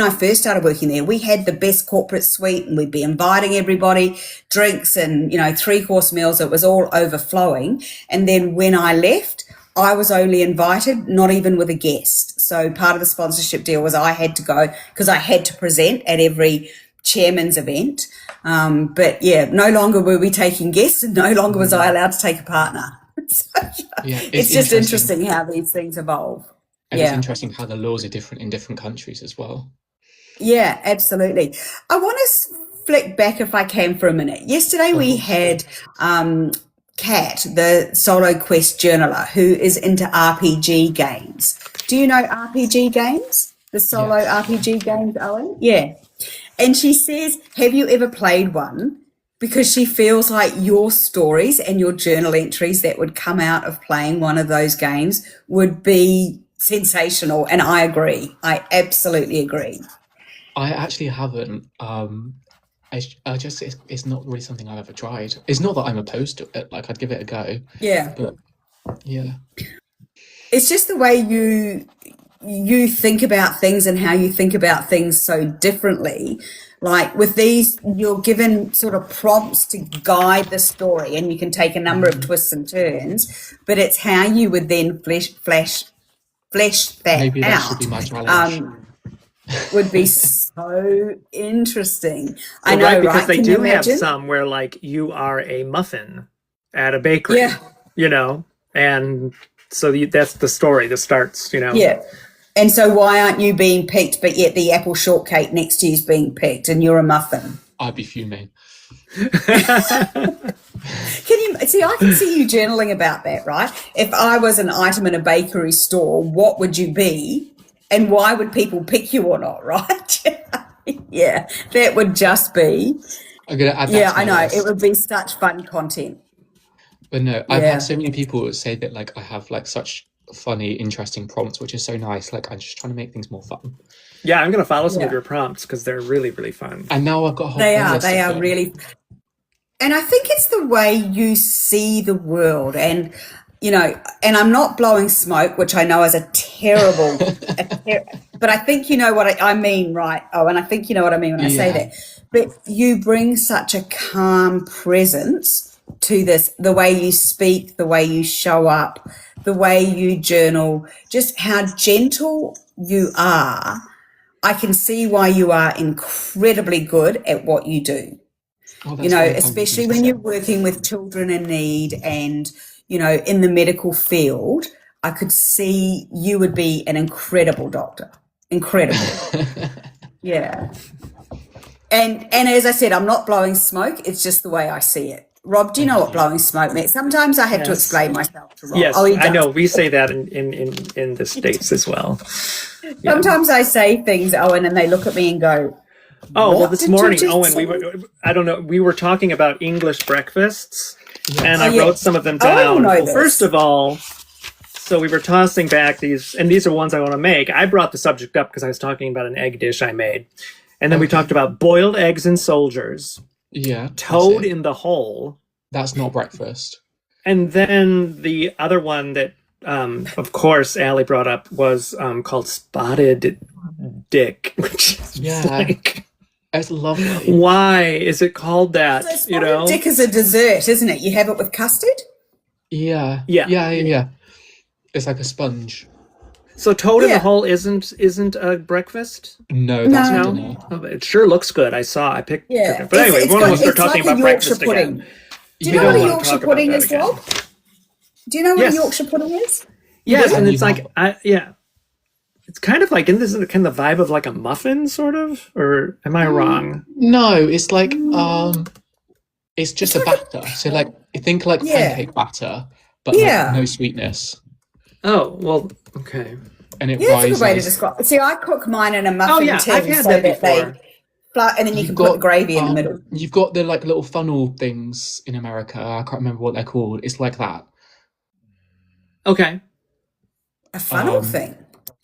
I first started working there, we had the best corporate suite and we'd be inviting everybody, drinks and, 3-course meals. It was all overflowing. And then when I left, I was only invited, not even with a guest. So part of the sponsorship deal was I had to go because I had to present at every chairman's event. But yeah, no longer were we taking guests and no longer was I allowed to take a partner. It's just interesting how these things evolve. And it's interesting how the laws are different in different countries as well. Yeah, absolutely. I want to flick back if I can for a minute. Yesterday we had Kat, the solo quest journaler, who is into RPG games. Do you know RPG games? The solo RPG games, Owen? Yeah. And she says, have you ever played one? Because she feels like your stories and your journal entries that would come out of playing one of those games would be sensational. And I agree. I absolutely agree. I actually haven't. It's not really something I've ever tried. It's not that I'm opposed to it. Like, I'd give it a go. Yeah. But yeah. It's just the way you think about things and how you think about things so differently. Like with these, you're given sort of prompts to guide the story and you can take a number of twists and turns, but it's how you would then flesh that Maybe that out. should be my challenge. Would be so interesting. Well, I know, right? Because right? they Can do you have imagine? some where like you are a muffin at a bakery, and so that's the story that starts, Yeah. And so why aren't you being picked, but yet the apple shortcake next to you is being picked and you're a muffin? I'd be fuming. I can see you journaling about that, right? If I was an item in a bakery store, what would you be? And why would people pick you or not, right? Yeah, that would just be. I'm going to add that to I my know. list. It would be such fun content. But no, I've had so many people say that like I have like such funny, interesting prompts, which is so nice. Like I'm just trying to make things more fun. Yeah, I'm going to follow some of your prompts because they're really, really fun. And now I've got a whole They playlist are of them. really. And I think it's the way you see the world. And, and I'm not blowing smoke, which I know is a terrible, but I think you know what I mean, right? Oh, and I think you know what I mean when I say that. But you bring such a calm presence to this, the way you speak, the way you show up, the way you journal, just how gentle you are. I can see why you are incredibly good at what you do. Oh, that's very kind of you especially to when say. you're working with children in need and, in the medical field, I could see you would be an incredible doctor. Incredible. Yeah. And as I said, I'm not blowing smoke. It's just the way I see it. Rob, do you know what Thank you. blowing smoke means? Sometimes I have to Yes. explain myself to Rob. Yes, Oh, he I does. know. We say that in the States as well. Yeah. Sometimes I say things, Owen, and they look at me and go, Oh, well, "What this did you morning, just Owen, say?" I don't know, we were talking about English breakfasts, and Oh, I yeah. wrote some of them Owen will down. know Well, this. first of all, so we were tossing back these, and these are ones I want to make. I brought the subject up because I was talking about an egg dish I made. And then we talked about boiled eggs and soldiers, Yeah. toad That's it. in the hole, That's not breakfast. and then the other one that, of course, Allie brought up was called spotted dick, which is Yeah. like, It's lovely. why is it called that? So You know? spotted dick is a dessert, isn't it? You have it with custard. Yeah. Yeah. Yeah. It's like a sponge. So toad in the Yeah. hole isn't a breakfast? No, that's No. for dinner. Oh, it sure looks good. I picked Yeah. it. But anyway, we don't want to start talking like a about Yorkshire breakfast pudding. again. Do you Yeah. know what a don't wanna Yorkshire talk about pudding that is, again. Rob? Do you know what Yes. a Yorkshire pudding is? Yes, Yeah, and you it's like have- it's kind of like, isn't it kind of the vibe of like a muffin, sort of? Or am I wrong? No, it's like it's just a batter. So like you think like Yeah. pancake batter, but Yeah. like no sweetness. Oh, well, okay. And it Yeah, that's a good way to rises. describe. See, I cook mine in a muffin Oh, yeah, tin I've had so that that before. and then you You've can put the gravy in the um, middle. You've got the like little funnel things in America. I can't remember what they're called. It's like that. Okay. A funnel Um, thing.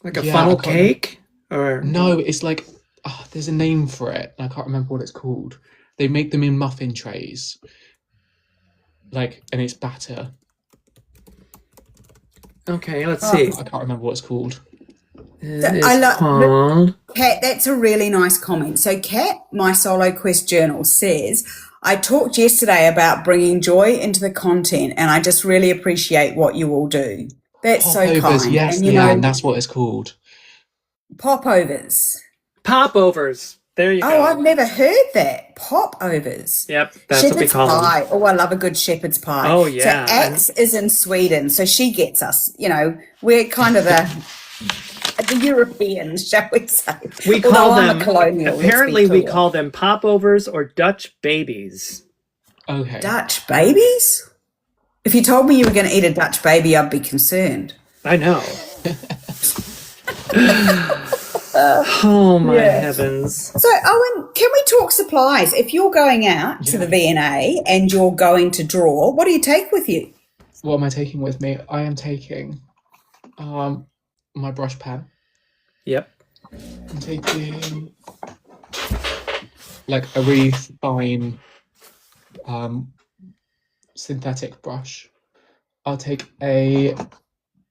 Like a Yeah, funnel I can't remember. cake? Or No, it's like there's a name for it. I can't remember what it's called. They make them in muffin trays. Like, and it's batter. okay, let's Oh. see. I can't remember what it's called. It I is love- called Kat, that's a really nice comment. So Kat, my Solo Quest journal says, I talked yesterday about bringing joy into the content and I just really appreciate what you all do. That's so Popovers, kind. yes, And you yeah, know, and that's what it's called. popovers. popovers. There you Oh, go. I've never heard that. Popovers. Yep, that's what we Shepherd's call them. pie. Oh, I love a good shepherd's pie. Oh, yeah, So Axe is in Sweden, so she gets us. You know, we're kind of the Europeans, shall we say? We Although call I'm them a colonial. let's be apparently we clear. call them popovers or Dutch babies. Okay. Dutch babies. If you told me you were going to eat a Dutch baby, I'd be concerned. I know. Oh my Yeah. heavens. So, Owen, can we talk supplies? If you're going out to the V&A and you're going to draw, what do you take with you? What am I taking with me? I am taking my brush pen. Yep. I'm taking like a really fine synthetic brush. I'll take a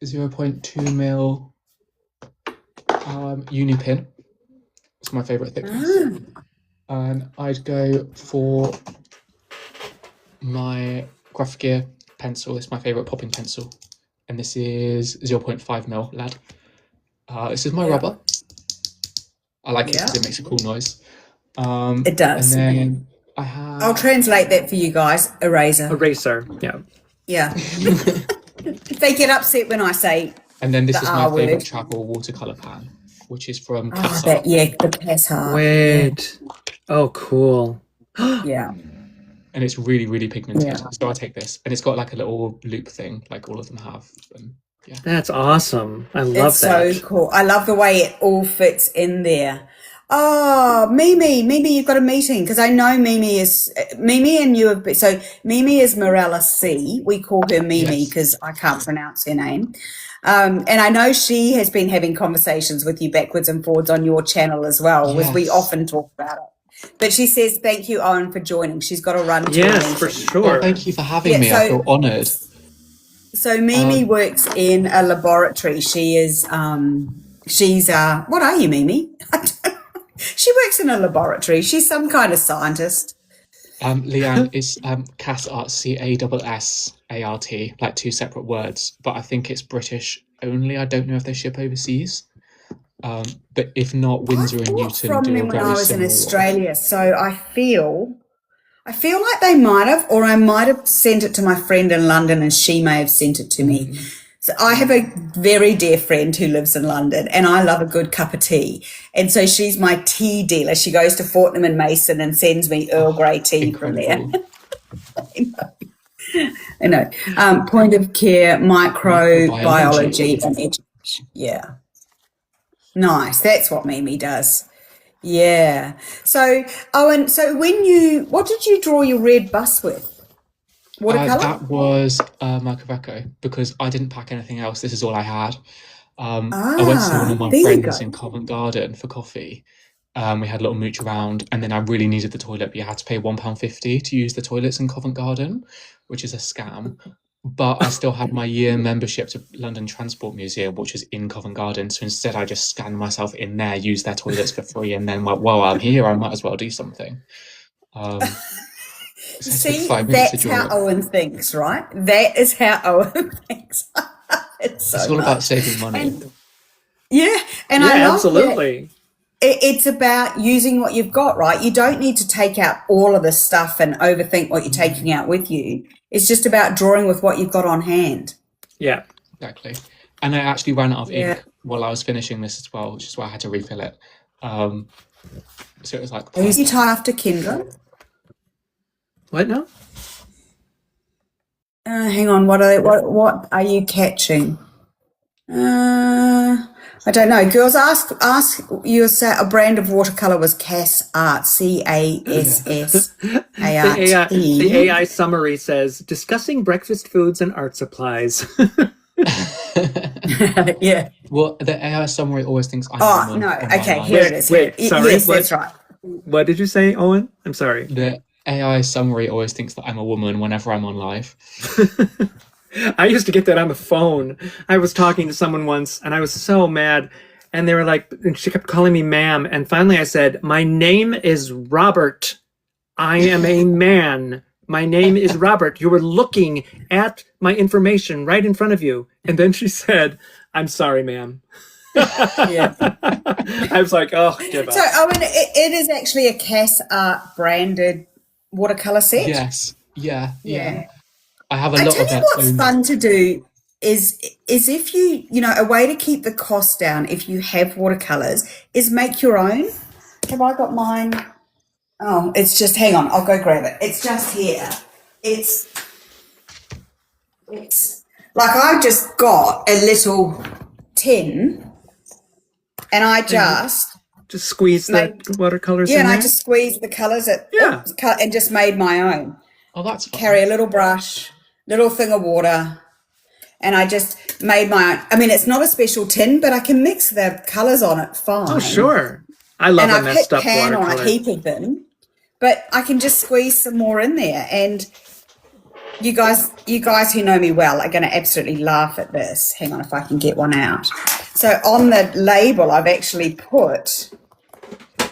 0.2 mil uni pin. It's my favorite thickness. And I'd go for my graphic gear pencil. It's my favorite popping pencil, and this is 0.5 mil lead. This is my rubber. I like it because it makes a cool noise. It does. And then I have. I'll translate that for you guys. Eraser. Eraser. Yeah. Yeah. They get upset when I say, And then this the is my R word. favorite travel watercolor pan, which is from oh, Casa. that, yeah, the Passar. Wait. Oh, cool. Yeah. And it's really, really pigmented. Yeah. So I take this, and it's got like a little loop thing, like all of them have. And yeah. That's awesome. I love It's that. so cool. I love the way it all fits in there. Oh, Mimi, you've got a meeting because I know Mimi and you have been, so Mimi is Morella C. We call her Mimi Yes. because I can't pronounce her name. And I know she has been having conversations with you backwards and forwards on your channel as well, as we Yes. often talk about it. But she says, thank you, Owen, for joining. She's got to run to a Yes, for meeting. sure. Well, thank you for having Yeah, me. I so- feel honoured. So Mimi works in a laboratory. She is, what are you, Mimi? She works in a laboratory. She's some kind of scientist. Leanne is Cassart, Cassart, like two separate words, but I think it's British only. I don't know if they ship overseas. But if not, Windsor and I bought Newton from do a them when very I was in similar one. Australia, so I feel like they might have, or I might have sent it to my friend in London and she may have sent it to me. So I have a very dear friend who lives in London and I love a good cup of tea. And so she's my tea dealer. She goes to Fortnum and Mason and sends me Earl Grey tea from there. Incredible. I know. Point of care, microbiology and education. Yeah. Nice. That's what Mimi does. Yeah. So, Owen, what did you draw your red bus with? Watercolor? That was my Quebeco, because I didn't pack anything else. This is all I had. I went to see one of my there you friends go. in Covent Garden for coffee. We had a little mooch around, and then I really needed the toilet, but you had to pay £1.50 to use the toilets in Covent Garden, which is a scam. But I still had my year membership to London Transport Museum, which is in Covent Garden. So instead, I just scanned myself in there, used their toilets for free, and then went, well, I'm here, I might as well do something. So it took See, 5 minutes to that's draw how it. Owen thinks, right? That is how Owen thinks. It's It's so all about much. saving money. And yeah, and Yeah, I love that. absolutely. It's about using what you've got, right? You don't need to take out all of the stuff and overthink what you're taking out with you. It's just about drawing with what you've got on hand. Yeah. Exactly. And I actually ran out of Yeah. ink while I was finishing this as well, which is why I had to refill it. So it was like Who's your perfect. tie after Kendra? What now? Hang on, what are you catching? I don't know. Girls, ask you. Say a brand of watercolor was Cass Art, CASSART. The AI summary says discussing breakfast foods and art supplies. Yeah. Well, the AI summary always thinks I'm a Oh woman no. on my Okay, life. here it is. Wait, sorry, Yes, what? that's right. What did you say, Owen? I'm sorry. The AI summary always thinks that I'm a woman whenever I'm on live. I used to get that on the phone. I was talking to someone once and I was so mad. And they were like, and she kept calling me ma'am. And finally I said, my name is Robert. I am a man. My name is Robert. You were looking at my information right in front of you. And then she said, I'm sorry, ma'am. Yeah. I was like, oh, give up. So Owen, it is actually a Cass Art branded watercolor set. Yes. Yeah. Yeah. I have a I lot tell of you it. what's fun to do is if you know, a way to keep the cost down if you have watercolors is make your own. Have I got mine? Oh, it's just, hang on, I'll go grab it. It's just here. It's like I've just got a little tin and I just squeeze the watercolors in and there. I just squeezed the colors and just made my own. Oh, that's fun. Carry a little brush, little thing of water, and I just made my own. I mean, it's not a special tin, but I can mix the colours on it fine. Oh, sure. I love And a I messed up pan on a watercolor. heap of them, but I can just squeeze some more in there. And you guys who know me well are going to absolutely laugh at this. Hang on, if I can get one out. So on the label, I've actually put.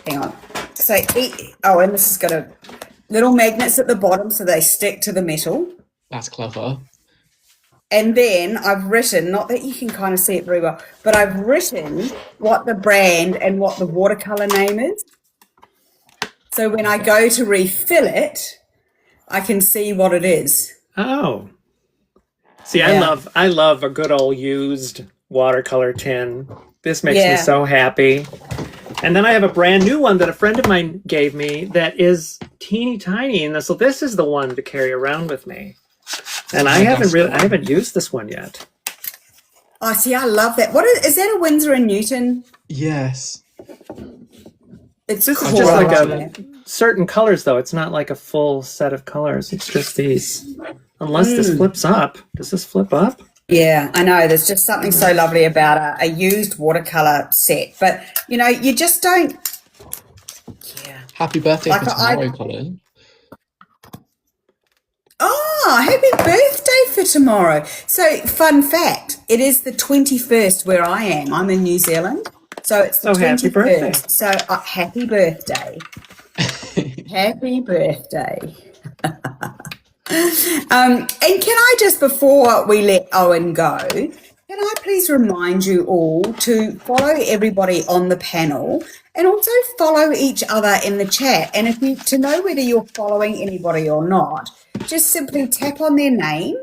Hang on. So and this has got a little magnets at the bottom so they stick to the metal. That's clever. And then I've written, not that you can kind of see it very well, but I've written what the brand and what the watercolor name is. So when I go to refill it, I can see what it is. Oh. See, Yeah. I love a good old used watercolor tin. This makes me Yeah. so happy. And then I have a brand new one that a friend of mine gave me that is teeny tiny, and so this is the one to carry around with me. And I haven't used this one yet. Oh, see, I love that. What is that, a Winsor & Newton? Yes. It's This cool. is just I like love a that. certain colors, though. It's not like a full set of colors. It's just these. Unless this flips up. Does this flip up? Yeah, I know. There's just something so lovely about a used watercolor set. But, you know, you just don't. Yeah. Happy birthday Like for tomorrow, Colin. Oh, happy birthday for tomorrow. So, fun fact, it is the 21st where I am. I'm in New Zealand. So, it's the Oh, happy 21st. birthday. So, happy birthday. Happy birthday. And can I just, before we let Owen go, can I please remind you all to follow everybody on the panel and also follow each other in the chat. And if you to know whether you're following anybody or not, just simply tap on their name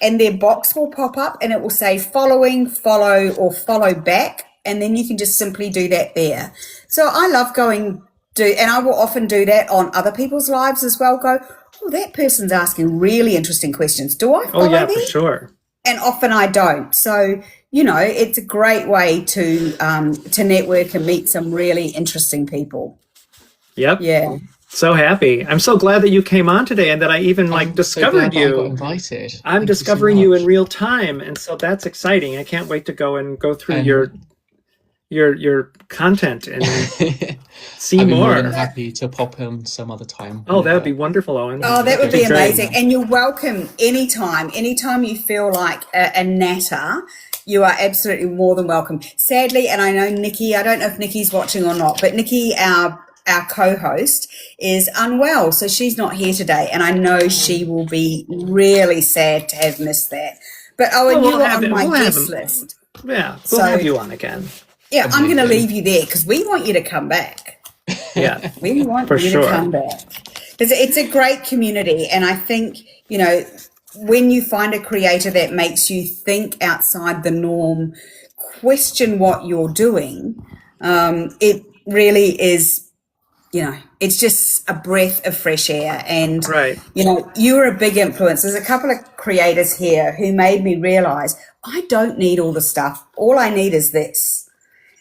and their box will pop up and it will say following, follow, or follow back. And then you can just simply do that there. So I love going and I will often do that on other people's lives as well. Go, oh, that person's asking really interesting questions. Do I follow Oh yeah, them? for sure. And often I don't. So, you know, it's a great way to network and meet some really interesting people. Yep. Yeah. So happy. I'm so glad that you came on today and that I even I'm so discovered glad that I got you. invited. I'm Thank you so discovering you in much. real time, and so that's exciting. I can't wait to go through And your content and see I'd be more than more. happy to pop in some other time Oh, that would whenever be wonderful, Owen. Oh, that would That'd be be great. amazing. And you're welcome anytime. Anytime you feel like a natter, you are absolutely more than welcome. Sadly, and I know Nikki, I don't know if Nikki's watching or not, but Nikki, our co-host, is unwell, so she's not here today. And I know she will be really sad to have missed that. But Owen, Well, you were on my guest list. Yeah, we'll So, have you on again. yeah, I'm going to Amazing. leave you there because we want you to come back. Yeah, We want for you sure. to come back. Because it's a great community. And I think, you know, when you find a creator that makes you think outside the norm, question what you're doing, it really is, you know, it's just a breath of fresh air. And, Right. you know, you were a big influence. There's a couple of creators here who made me realize I don't need all the stuff. All I need is this.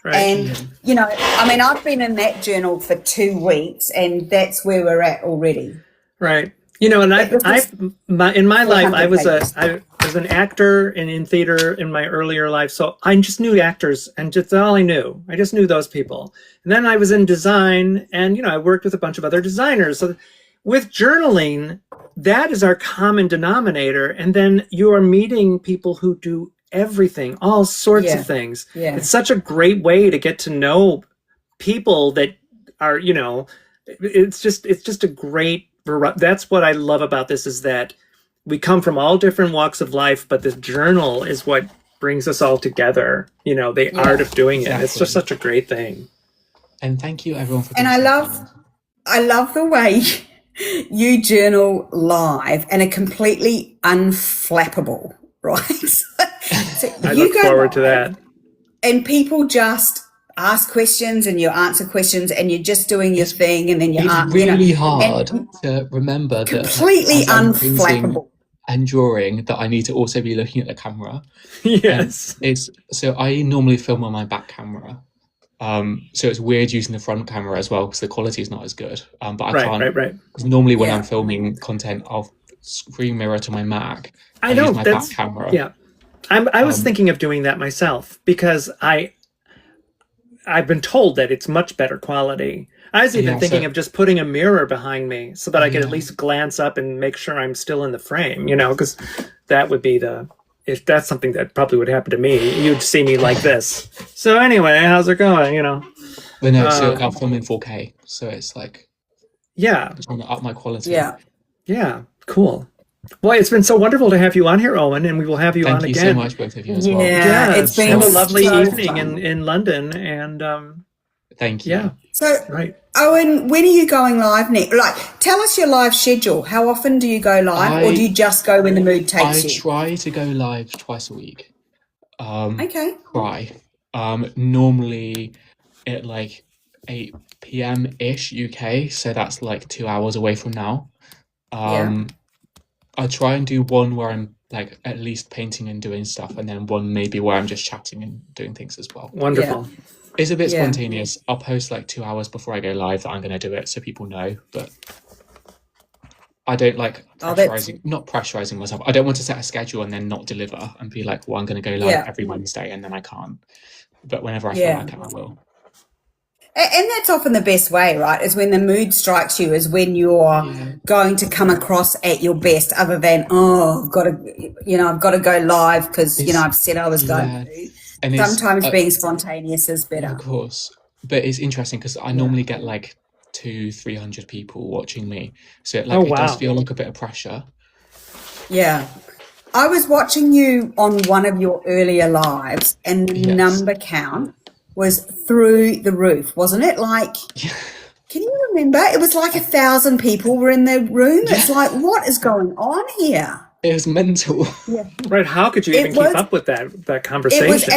Right. And, you know, I mean, I've been in that journal for 2 weeks and that's where we're at already. Right. You know, and This is in my life, 400 pages. I was an actor and in theater in my earlier life. So I just knew actors and just all I knew. I just knew those people. And then I was in design and, you know, I worked with a bunch of other designers. So with journaling, that is our common denominator. And then you are meeting people who do everything, all sorts Yeah. of things. Yeah. It's such a great way to get to know people that are, you know, it's just a great, that's what I love about this, is that we come from all different walks of life, but this journal is what brings us all together. You know, the art of doing it. It's just Exactly. such a great thing. And thank you everyone for And being I so kind. love the way you journal live and are completely unflappable, right? So I you look go forward to live that. and people just ask questions and you answer questions and you're just doing your thing and then you It's you know, really hard and to remember that completely as I'm painting unflappable. and drawing that I need to also be looking at the camera. Yes. And it's so I normally film on my back camera. So it's weird using the front camera as well because the quality is not as good. But I can't. Right. Because normally when Yeah. I'm filming content, I'll screen mirror to my Mac. I and know use my that's back camera. yeah. I was thinking of doing that myself because I've been told that it's much better quality. I was even Yeah, thinking so- of just putting a mirror behind me so that I could at Yeah. least glance up and make sure I'm still in the frame, you know, because that would be if that's something that probably would happen to me, you'd see me like this. So anyway, how's it going, you know? But no, so I'll film in 4K. So it's like Yeah, I'm trying to up my quality. Yeah. cool. Well, it's been so wonderful to have you on here, Owen, and we will have you Thank on you again. so much, both of you as well. Yeah. It's been have a lovely so evening fun. in London, and Thank you. yeah, So right. Owen, when are you going live next? Like, tell us your live schedule. How often do you go live, or do you just go when the mood I takes you? try to go live twice a week. Okay. Try. Normally at like 8 p.m. ish UK, so that's like 2 hours away from now. I try and do one where I'm like at least painting and doing stuff, and then one maybe where I'm just chatting and doing things as well. Wonderful. It's a bit Yeah. spontaneous. I'll post like 2 hours before I go live that I'm going to do it so people know, but I don't like Oh, that's- pressurizing, not pressurizing myself. I don't want to set a schedule and then not deliver and be like, well, I'm going to go live Yeah. every Wednesday and then I can't. But whenever I Yeah. feel like it, I will. And that's often the best way, right? Is when the mood strikes you, is when you're going to come across at your best, other than, I've got to go live because, I've said I was going to. And Sometimes being spontaneous is better. Of course. But it's interesting because I normally get like 200-300 people watching me. So it does feel like a bit of pressure. Yeah. I was watching you on one of your earlier lives and the number count was through the roof, wasn't it? Like, can you remember? It was like 1,000 people were in the room. It's like, what is going on here? It was mental. Right. How could you even keep up with that conversation?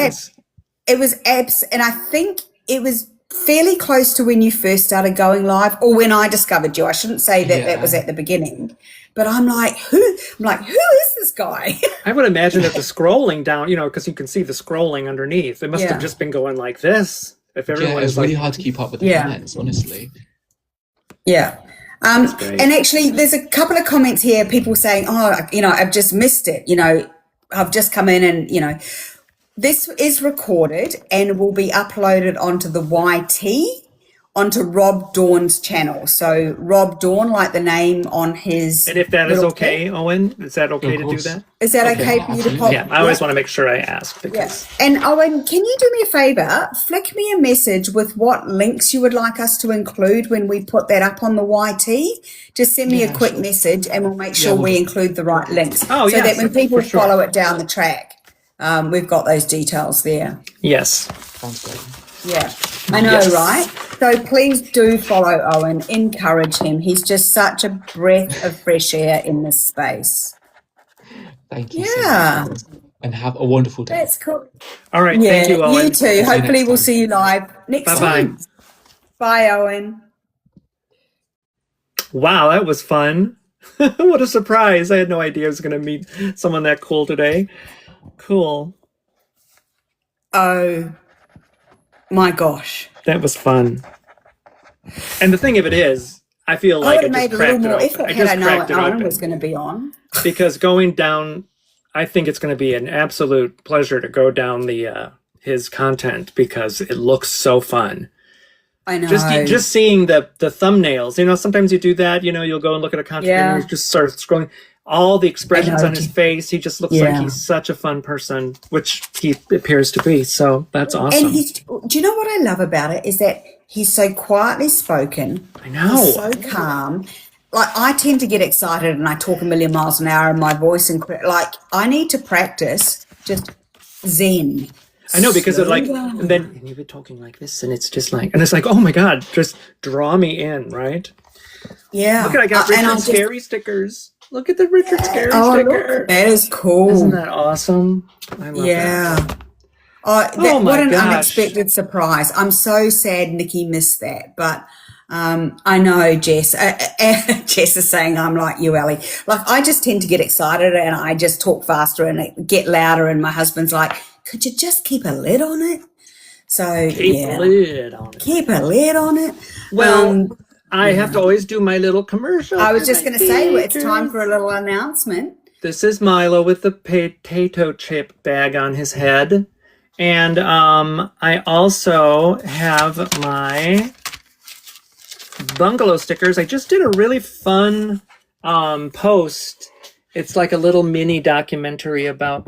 It was apps, and I think it was fairly close to when you first started going live, or when I discovered you. I shouldn't say that that was Yeah. at the beginning, but I'm like, who is this guy? I would imagine that the scrolling down, because you can see the scrolling underneath. It must have Yeah. just been going like this. If Yeah, everyone it's is really like, hard to keep up with the Yeah. comments, honestly. Yeah. great. And actually, there's a couple of comments here, people saying, oh, I've just missed it. I've just come in and, this is recorded and will be uploaded onto the YT, onto Rob Dawn's channel. So Rob Dawn, like the name on his. And if that is little okay, kit. Owen, is that okay Of to do course. that? Is that okay Yeah, for you to absolutely. pop? Yeah, I always want to make sure I ask Yeah. because And Owen, can you do me a favor? Flick me a message with what links you would like us to include when we put that up on the YT. Just send me a Yeah, quick sure. message and we'll make sure we'll we do. include the right links. Oh, so yes, that when people for sure. follow it down the track, we've got those details there. yes. Sounds great. Yeah, I know, Yes. right? So please do follow Owen, encourage him. He's just such a breath of fresh air in this space. Thank you Yeah. so much. And have a wonderful day. That's cool. All right, Yeah, thank you, Owen. you too. you Hopefully next we'll time. see you live next Bye-bye. time. Bye, Owen. Wow, that was fun. What a surprise. I had no idea I was going to meet someone that cool today. Cool. Oh my gosh. That was fun. And the thing of it is, I feel I like would I have just made a little cracked it more open. effort I had I just known cracked it Owen open. was going to be on. Because going down, I think it's going to be an absolute pleasure to go down the his content because it looks so fun. I know. Just seeing the thumbnails, sometimes you do that, you'll go and look at a content and you just start scrolling. All the expressions on his face, he just looks like Yeah. he's such a fun person, which he appears to be. So that's awesome. And do you know what I love about it is that he's so quietly spoken. I know. He's so calm. Like I tend to get excited and I talk a million miles an hour and my voice like I need to practice just zen. I know, because Slow and down. then you've been talking like this, and it's like, oh my God, just draw me in, right? Yeah. Look, I got And Richard I just- Scary stickers. Look at the Richard Scary Oh, sticker. look, that is cool. Isn't that awesome? I love Yeah. that. Oh, Oh my what an gosh. unexpected surprise. I'm so sad Nikki missed that. But I know Jess. Jess is saying I'm like you, Ellie. Like I just tend to get excited and I just talk faster and it get louder. And my husband's like, could you just keep a lid on it? So Keep yeah, a lid on it. keep a lid on it. Well, I have to always do my little commercial. I was for just my going to say it's time speakers. for a little announcement. This is Milo with the potato chip bag on his head. And I also have my bungalow stickers. I just did a really fun post. It's like a little mini documentary about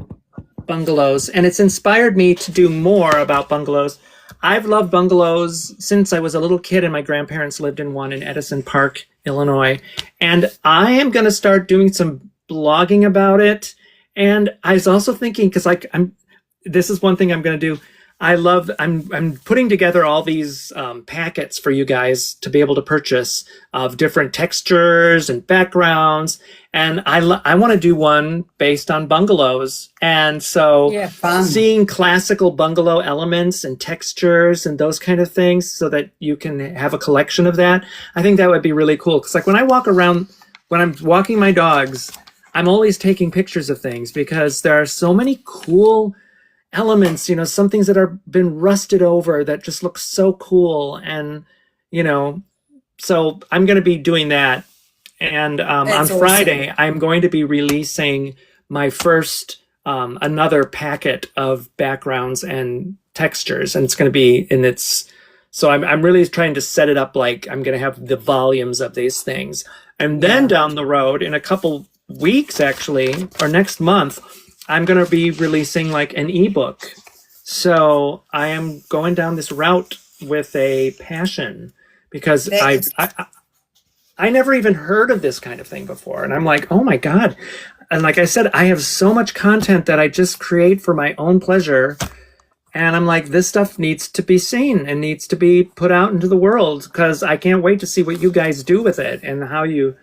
bungalows, and it's inspired me to do more about bungalows. I've loved bungalows since I was a little kid, and my grandparents lived in one in Edison Park, Illinois. And I am going to start doing some blogging about it. And I was also thinking, because this is one thing I'm going to do. I'm putting together all these packets for you guys to be able to purchase of different textures and backgrounds. And I want to do one based on bungalows. And so Yeah, fun. seeing classical bungalow elements and textures and those kind of things so that you can have a collection of that. I think that would be really cool. Because like when I walk around, when I'm walking my dogs, I'm always taking pictures of things because there are so many cool elements, some things that are been rusted over that just look so cool. And, so I'm going to be doing that. And on That's awesome. Friday, I'm going to be releasing my first, another packet of backgrounds and textures. And it's going to be so I'm really trying to set it up like I'm going to have the volumes of these things. And then down the road, in a couple weeks, actually, or next month, I'm going to be releasing like an ebook. So I am going down this route with a passion because I never even heard of this kind of thing before. And I'm like, oh my God. And like I said, I have so much content that I just create for my own pleasure. And I'm like, this stuff needs to be seen and needs to be put out into the world because I can't wait to see what you guys do with it and how you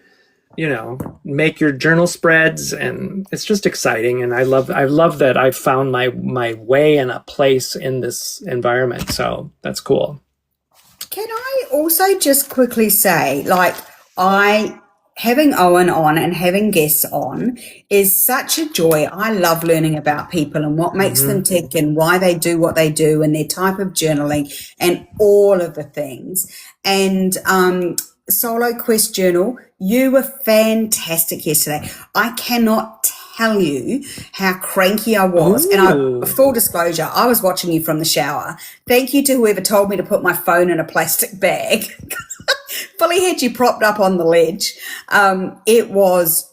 make your journal spreads, and it's just exciting. And I love that I've found my way and a place in this environment. So that's cool. Can I also just quickly say, like, having Owen on and having guests on is such a joy. I love learning about people and what makes them tick and why they do what they do and their type of journaling and all of the things. And Solo Quest Journal, you were fantastic yesterday. I cannot tell you how cranky I was. Ooh. And full disclosure, I was watching you from the shower. Thank you to whoever told me to put my phone in a plastic bag. Fully had you propped up on the ledge. It was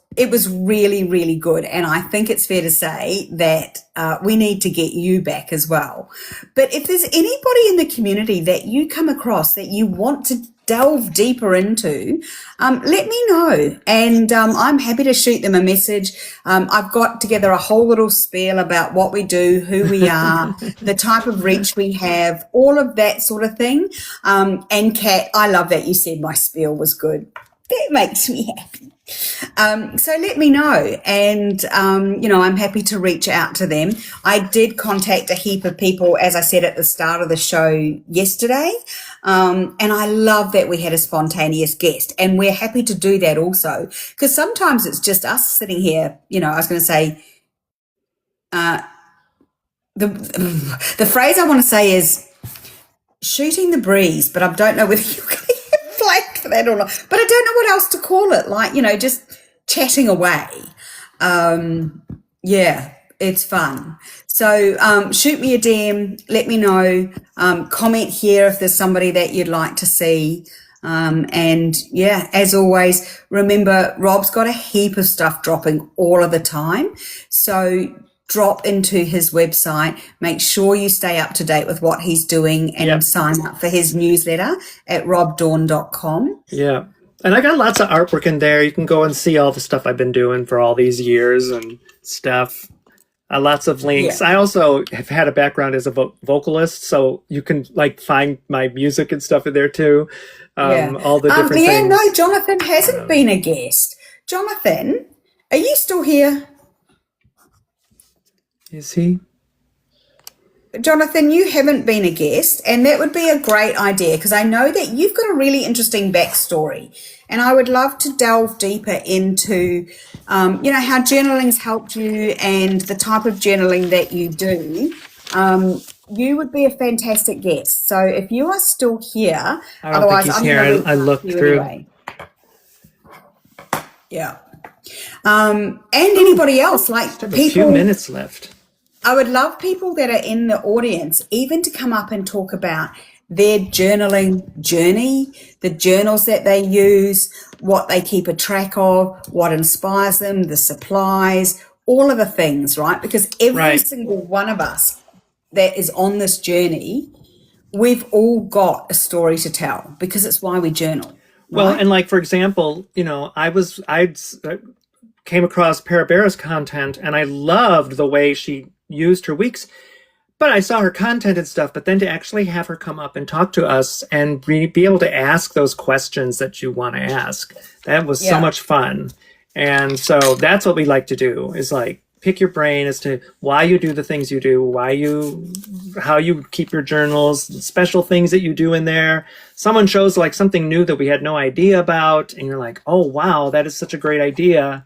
really, really good. And I think it's fair to say that we need to get you back as well. But if there's anybody in the community that you come across that you want to delve deeper into, let me know. And I'm happy to shoot them a message. I've got together a whole little spiel about what we do, who we are, the type of reach we have, all of that sort of thing. And Kat, I love that you said my spiel was good. That makes me happy. So let me know. And, I'm happy to reach out to them. I did contact a heap of people, as I said at the start of the show yesterday. And I love that we had a spontaneous guest, and we're happy to do that also, because sometimes it's just us sitting here. I was going to say, the phrase I want to say is shooting the breeze, but I don't know whether you're going to get flagged for that or not. But I don't know what else to call it. Like, just chatting away. It's fun. So shoot me a DM, let me know, comment here if there's somebody that you'd like to see. As always, remember, Rob's got a heap of stuff dropping all of the time. So drop into his website, make sure you stay up to date with what he's doing, and sign up for his newsletter at robdawn.com. Yeah. And I got lots of artwork in there. You can go and see all the stuff I've been doing for all these years and stuff. Lots of links. Yeah. I also have had a background as a vocalist, so you can find my music and stuff in there too. All the different things. No, Jonathan hasn't been a guest. Jonathan, are you still here? Is he? Jonathan, you haven't been a guest, and that would be a great idea, because I know that you've got a really interesting backstory, and I would love to delve deeper into, how journaling's helped you and the type of journaling that you do. You would be a fantastic guest. So if you are still here, I don't think he's here. I looked through. Anyway. Yeah. And anybody else, Just have a few minutes left. I would love people that are in the audience even to come up and talk about their journaling journey, the journals that they use, what they keep a track of, what inspires them, the supplies, all of the things, right? Because every single one of us that is on this journey, we've all got a story to tell, because it's why we journal. Right? Well, and for example, I came across Parabera's content, and I loved the way she used her weeks, but I saw her content and stuff, but then to actually have her come up and talk to us and be able to ask those questions that you want to ask, that was so much fun. And so that's what we like to do, is pick your brain as to why you do the things you do, how you keep your journals, special things that you do in there. Someone shows something new that we had no idea about, and you're like, oh wow, that is such a great idea.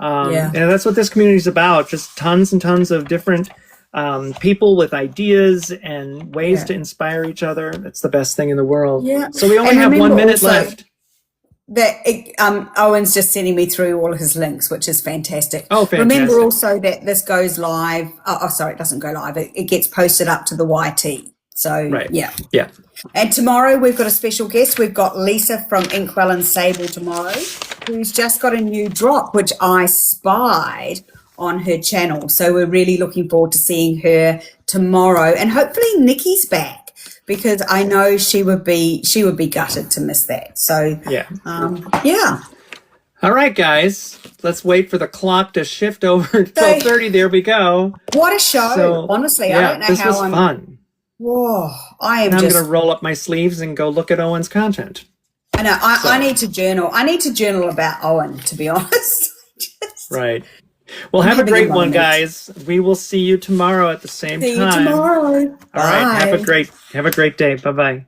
And that's what this community is about. Just tons and tons of different people with ideas and ways to inspire each other. That's the best thing in the world. Yeah. So we only have 1 minute left. Owen's just sending me through all of his links, which is fantastic. Oh, fantastic. Remember also that this goes live. It doesn't go live. It gets posted up to the YT. So, yeah. And tomorrow we've got a special guest. We've got Lisa from Inkwell and Sable tomorrow, who's just got a new drop, which I spied on her channel. So we're really looking forward to seeing her tomorrow. And hopefully Nikki's back, because I know she would be gutted to miss that. So, All right, guys, let's wait for the clock to shift over to 12:30. There we go. What a show. So, honestly, I don't know this how was fun. Whoa, I'm going to roll up my sleeves and go look at Owen's content. I know. I need to journal. I need to journal about Owen, to be honest. Right. Well, have a great one, guys. We will see you tomorrow at the same time. See you tomorrow. All right. Have a great day. Bye-bye.